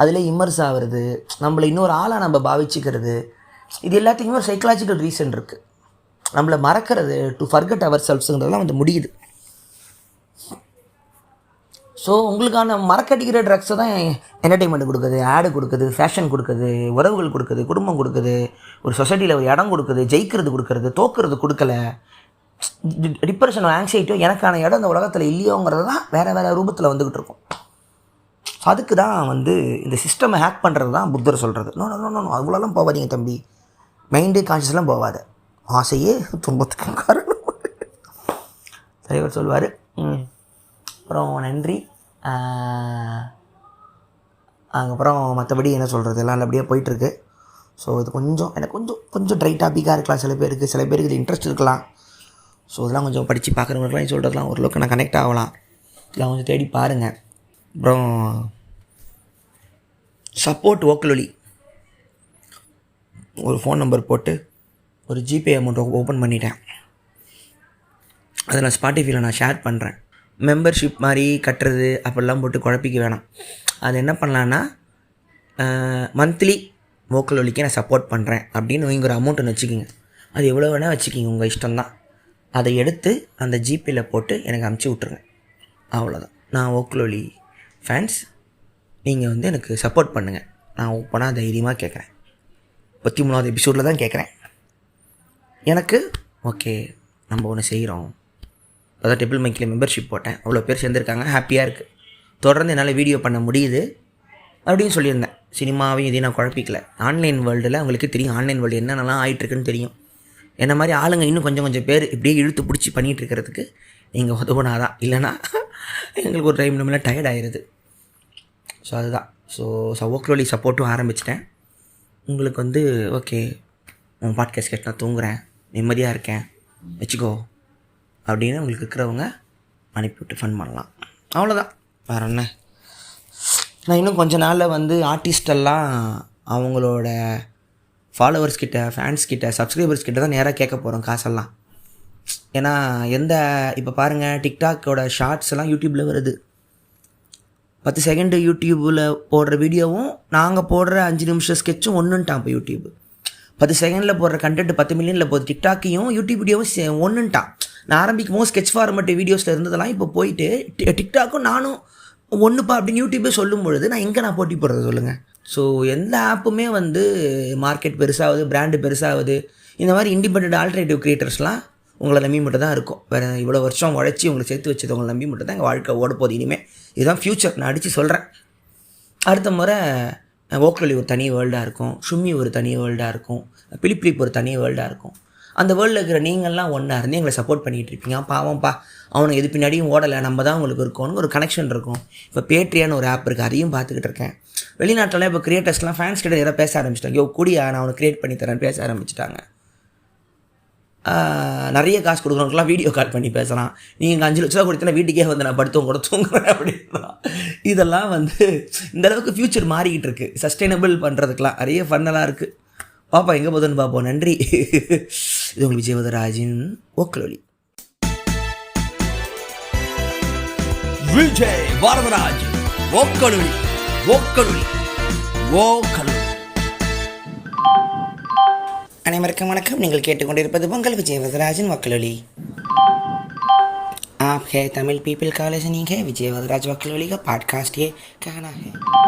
அதில் இம்மர்ஸ் ஆகிறது, நம்மளை இன்னொரு ஆளாக நம்ம பாவிச்சுக்கிறது, இது எல்லாத்துக்குமே ஒரு சைக்கலாஜிக்கல் ரீசன் இருக்குது. நம்மளை மறக்கிறது, டு ஃபர்கெட் அவர் செல்ஃப்ஸுங்கிறதெல்லாம் வந்து முடியுது. ஸோ உங்களுக்கான மறக்கடிக்கிற ட்ரக்ஸை தான் என்டர்டெயின்மெண்ட் கொடுக்குது, ஆடு கொடுக்குது, ஃபேஷன் கொடுக்குது, உறவுகள் கொடுக்குது, குடும்பம் கொடுக்குது, ஒரு சொசைட்டியில் ஒரு இடம் கொடுக்குது, ஜெயிக்கிறது கொடுக்குறது, தோக்குறது கொடுக்கல. டிப்ரெஷனோ ஆங்ஸைட்டியோ எனக்கான இடம் இந்த உலகத்தில் இல்லையோங்கிறது தான் வேறு ரூபத்தில் வந்துக்கிட்டு இருக்கும். அதுக்கு தான் வந்து இந்த சிஸ்டமை ஹேக் பண்ணுறது தான் புத்தர் சொல்கிறது. நோ நோ நோ நோ அதுக்குள்ளெல்லாம் போகாதீங்க தம்பி, மைண்டு கான்ஷியஸ்லாம் போகாத, ஆசையே துன்பத்துக்கு காரணம் தலைவர் சொல்வார். அப்புறம் நன்றி. அதுக்கப்புறம் மற்றபடி என்ன சொல்கிறது, எல்லாம் நல்லபடியாக போயிட்டுருக்கு. ஸோ இது கொஞ்சம் எனக்கு கொஞ்சம் ட்ரை டாப்பிக்காக இருக்கலாம் சில பேருக்கு இது இன்ட்ரெஸ்ட் இருக்கலாம். ஸோ இதெல்லாம் கொஞ்சம் படித்து பார்க்குறவங்களுக்குலாம் சொல்கிறதுலாம் ஓரளவுக்கு நான் கனெக்ட் ஆகலாம். இதெல்லாம் கொஞ்சம் தேடி பாருங்கள். அப்புறம் சப்போர்ட் வோக்கலி ஒரு ஃபோன் நம்பர் போட்டு ஒரு ஜிபே அமௌண்ட் ஓப்பன் பண்ணிட்டேன். அதை நான் ஸ்பாட்டிஃபைல நான் ஷேர் பண்ணுறேன். மெம்பர்ஷிப் மாதிரி கட்டுறது அப்படிலாம் போட்டு குழப்பிக்க வேணாம். அது என்ன பண்ணலான்னா, மந்த்லி வோக்கலொலிக்கு நான் சப்போர்ட் பண்ணுறேன் அப்படின்னு நீங்கள் ஒரு அமௌண்ட்டு வச்சுக்கிங்க. அது எவ்வளோ வேணால் வச்சுக்கிங்க, உங்கள் இஷ்டம்தான். அதை எடுத்து அந்த ஜிபேயில் போட்டு எனக்கு அமுச்சு விட்ருங்க. அவ்வளோதான். நான் வோக்கலொலி ஃபேன்ஸ், நீங்கள் வந்து எனக்கு சப்போர்ட் பண்ணுங்கள். நான் ஓப்பனாக தைரியமாக கேட்குறேன். 13வது எபிசோடில் தான் கேட்குறேன். எனக்கு ஓகே நம்ம ஒன்று செய்கிறோம். அதான் டெபிள் மைக்கில் மெம்பர்ஷிப் போட்டேன், அவ்வளோ பேர் சேர்ந்துருக்காங்க, ஹாப்பியாக இருக்குது. தொடர்ந்து என்னால் வீடியோ பண்ண முடியுது அப்படின்னு சொல்லியிருந்தேன். சினிமாவையும் இதையும் நான் குழப்பிக்கல. ஆன்லைன் வேர்ல்டில் உங்களுக்கு தெரியும், ஆன்லைன் வேர்ல்டு என்னென்னலாம் ஆகிட்டுருக்குன்னு தெரியும். என்ன மாதிரி ஆளுங்க இன்னும் கொஞ்சம் பேர் இப்படியே இழுத்து பிடிச்சி பண்ணிகிட்டு இருக்கிறதுக்கு நீங்கள் உதவுனாதான், இல்லைனா எங்களுக்கு ஒரு டைம் நம்மளாம் டயர்ட் ஆகிடுது. ஸோ அதுதான். ஸோ வோக்கலி சப்போர்ட்டும் ஆரம்பிச்சிட்டேன். உங்களுக்கு வந்து ஓகே உங்கள் பாட்காஸ்ட் கேட்டு நான் தூங்குறேன், நிம்மதியாக இருக்கேன் வச்சுக்கோ அப்படின்னு உங்களுக்கு இருக்கிறவங்க அனுப்பிவிட்டு ஃபன் பண்ணலாம். அவ்வளோதான், வேறு என்ன. நான் இன்னும் கொஞ்ச நாளில் வந்து ஆர்டிஸ்டெல்லாம் அவங்களோட ஃபாலோவர்ஸ் கிட்ட, ஃபேன்ஸ் கிட்ட, சப்ஸ்கிரைபர்ஸ் கிட்ட தான் நேராக கேட்க போகிறோம் காசெல்லாம். ஏன்னா இப்போ பாருங்கள், டிக்டாக்கோட ஷார்ட்ஸ் எல்லாம் யூடியூப்பில் வருது. 10 செகண்டு யூடியூப்பில் போடுற வீடியோவும் நாங்கள் போடுற 5 நிமிஷம் ஸ்கெட்சும் ஒன்றுன்ட்டான். இப்போ யூடியூப் 10 செகண்டில் போடுற கண்டென்ட் 10 மில்லியனில் போகுது. டிக்டாக்கையும் யூடியூப் வீடியோவும் ஒன்றுன்ட்டான். நான் ஆரம்பிக்கும் போது ஸ்கெட்ச் ஃபார்மேட் வீடியோஸில் இருந்ததெல்லாம் இப்போ போயிட்டு டிக்டாக்கும் நானும் ஒன்றுப்பா அப்படின்னு யூடியூப்பே சொல்லும் பொழுது நான் போட்டி போடுறது சொல்லுங்கள். ஸோ எந்த ஆப்புமே வந்து மார்க்கெட் பெருசாகுது, பிராண்டு பெருசாகுது, இந்த மாதிரி இண்டிபெண்ட் ஆல்டர்னேட்டிவ் க்ரியேட்டர்ஸ்லாம் உங்களை நம்பி மட்டும் தான் இருக்கும். வேறு இவ்வளோ வருஷம் உழைச்சி உங்களை சேர்த்து வச்சது உங்களை நம்பி மட்டும் தான் எங்கள் வாழ்க்கை ஓட போகுது. இனிமேல் இதுதான் ஃப்யூச்சர், நான் அடித்து சொல்கிறேன். அடுத்த முறை வோக்கலி ஒரு தனி வேர்ல்டாக இருக்கும், ஷும்மி ஒரு தனி வேர்ல்டாக இருக்கும், பிலிப்ளிப் ஒரு தனி வேர்ல்டாக இருக்கும். அந்த வேர்ல்டில் இருக்கிற நீங்கள்லாம் ஒன்றா இருந்து எங்களை சப்போர்ட் பண்ணிகிட்டு இருப்பீங்க. பாவம்ப்பா அவனுக்கு எது பின்னாடியும் ஓடலை, நம்ம தான் உங்களுக்கு இருக்கோன்னு ஒரு கனெக்ஷன் இருக்கும். இப்போ பேட்ரியான்னு ஒரு ஆப் இருக்குது, அதையும் பார்த்துக்கிட்டு இருக்கேன். வெளிநாட்டில் இப்போ கிரியேட்டர்ஸ்லாம் ஃபேன்ஸ் கிட்ட யாராவது பேச ஆரம்பிச்சிட்டாங்க. கூடியா நான் அவனுக்கு க்ரியேட் பண்ணி தரேன் பேச ஆரம்பிச்சிட்டாங்க. நிறைய காசு கொடுக்குறவங்களுக்குலாம் வீடியோ கால் பண்ணி பேசுகிறான். நீங்கள் 5 லட்ச ரூபா கொடுத்தா வீட்டுக்கே வந்து நான் கூட தூங்குறேன் அப்படின்னா. இதெல்லாம் வந்து இந்தளவுக்கு ஃப்யூச்சர் மாறிக்கிட்டு இருக்குது. சஸ்டைனபிள் பண்ணுறதுக்கெலாம் நிறைய ஃபன்னெல்லாம் இருக்குது. பாப்பா எங்கே போதுன்னு பார்ப்போம். நன்றி. இது உங்களுக்கு விஜயவதராஜின் வோக்கலி. விஜய் வரதராஜ் வோக்கலி. அனைவருக்கும் வணக்கம். நீங்கள் கேட்டுக்கொண்டிருப்பது உங்கள் விஜயவதராஜின் வோக்கலி. आप है तमिल पीपल का लिसनिंग है विजय वदराज वकलोली का पॉडकास्ट ये कहना है.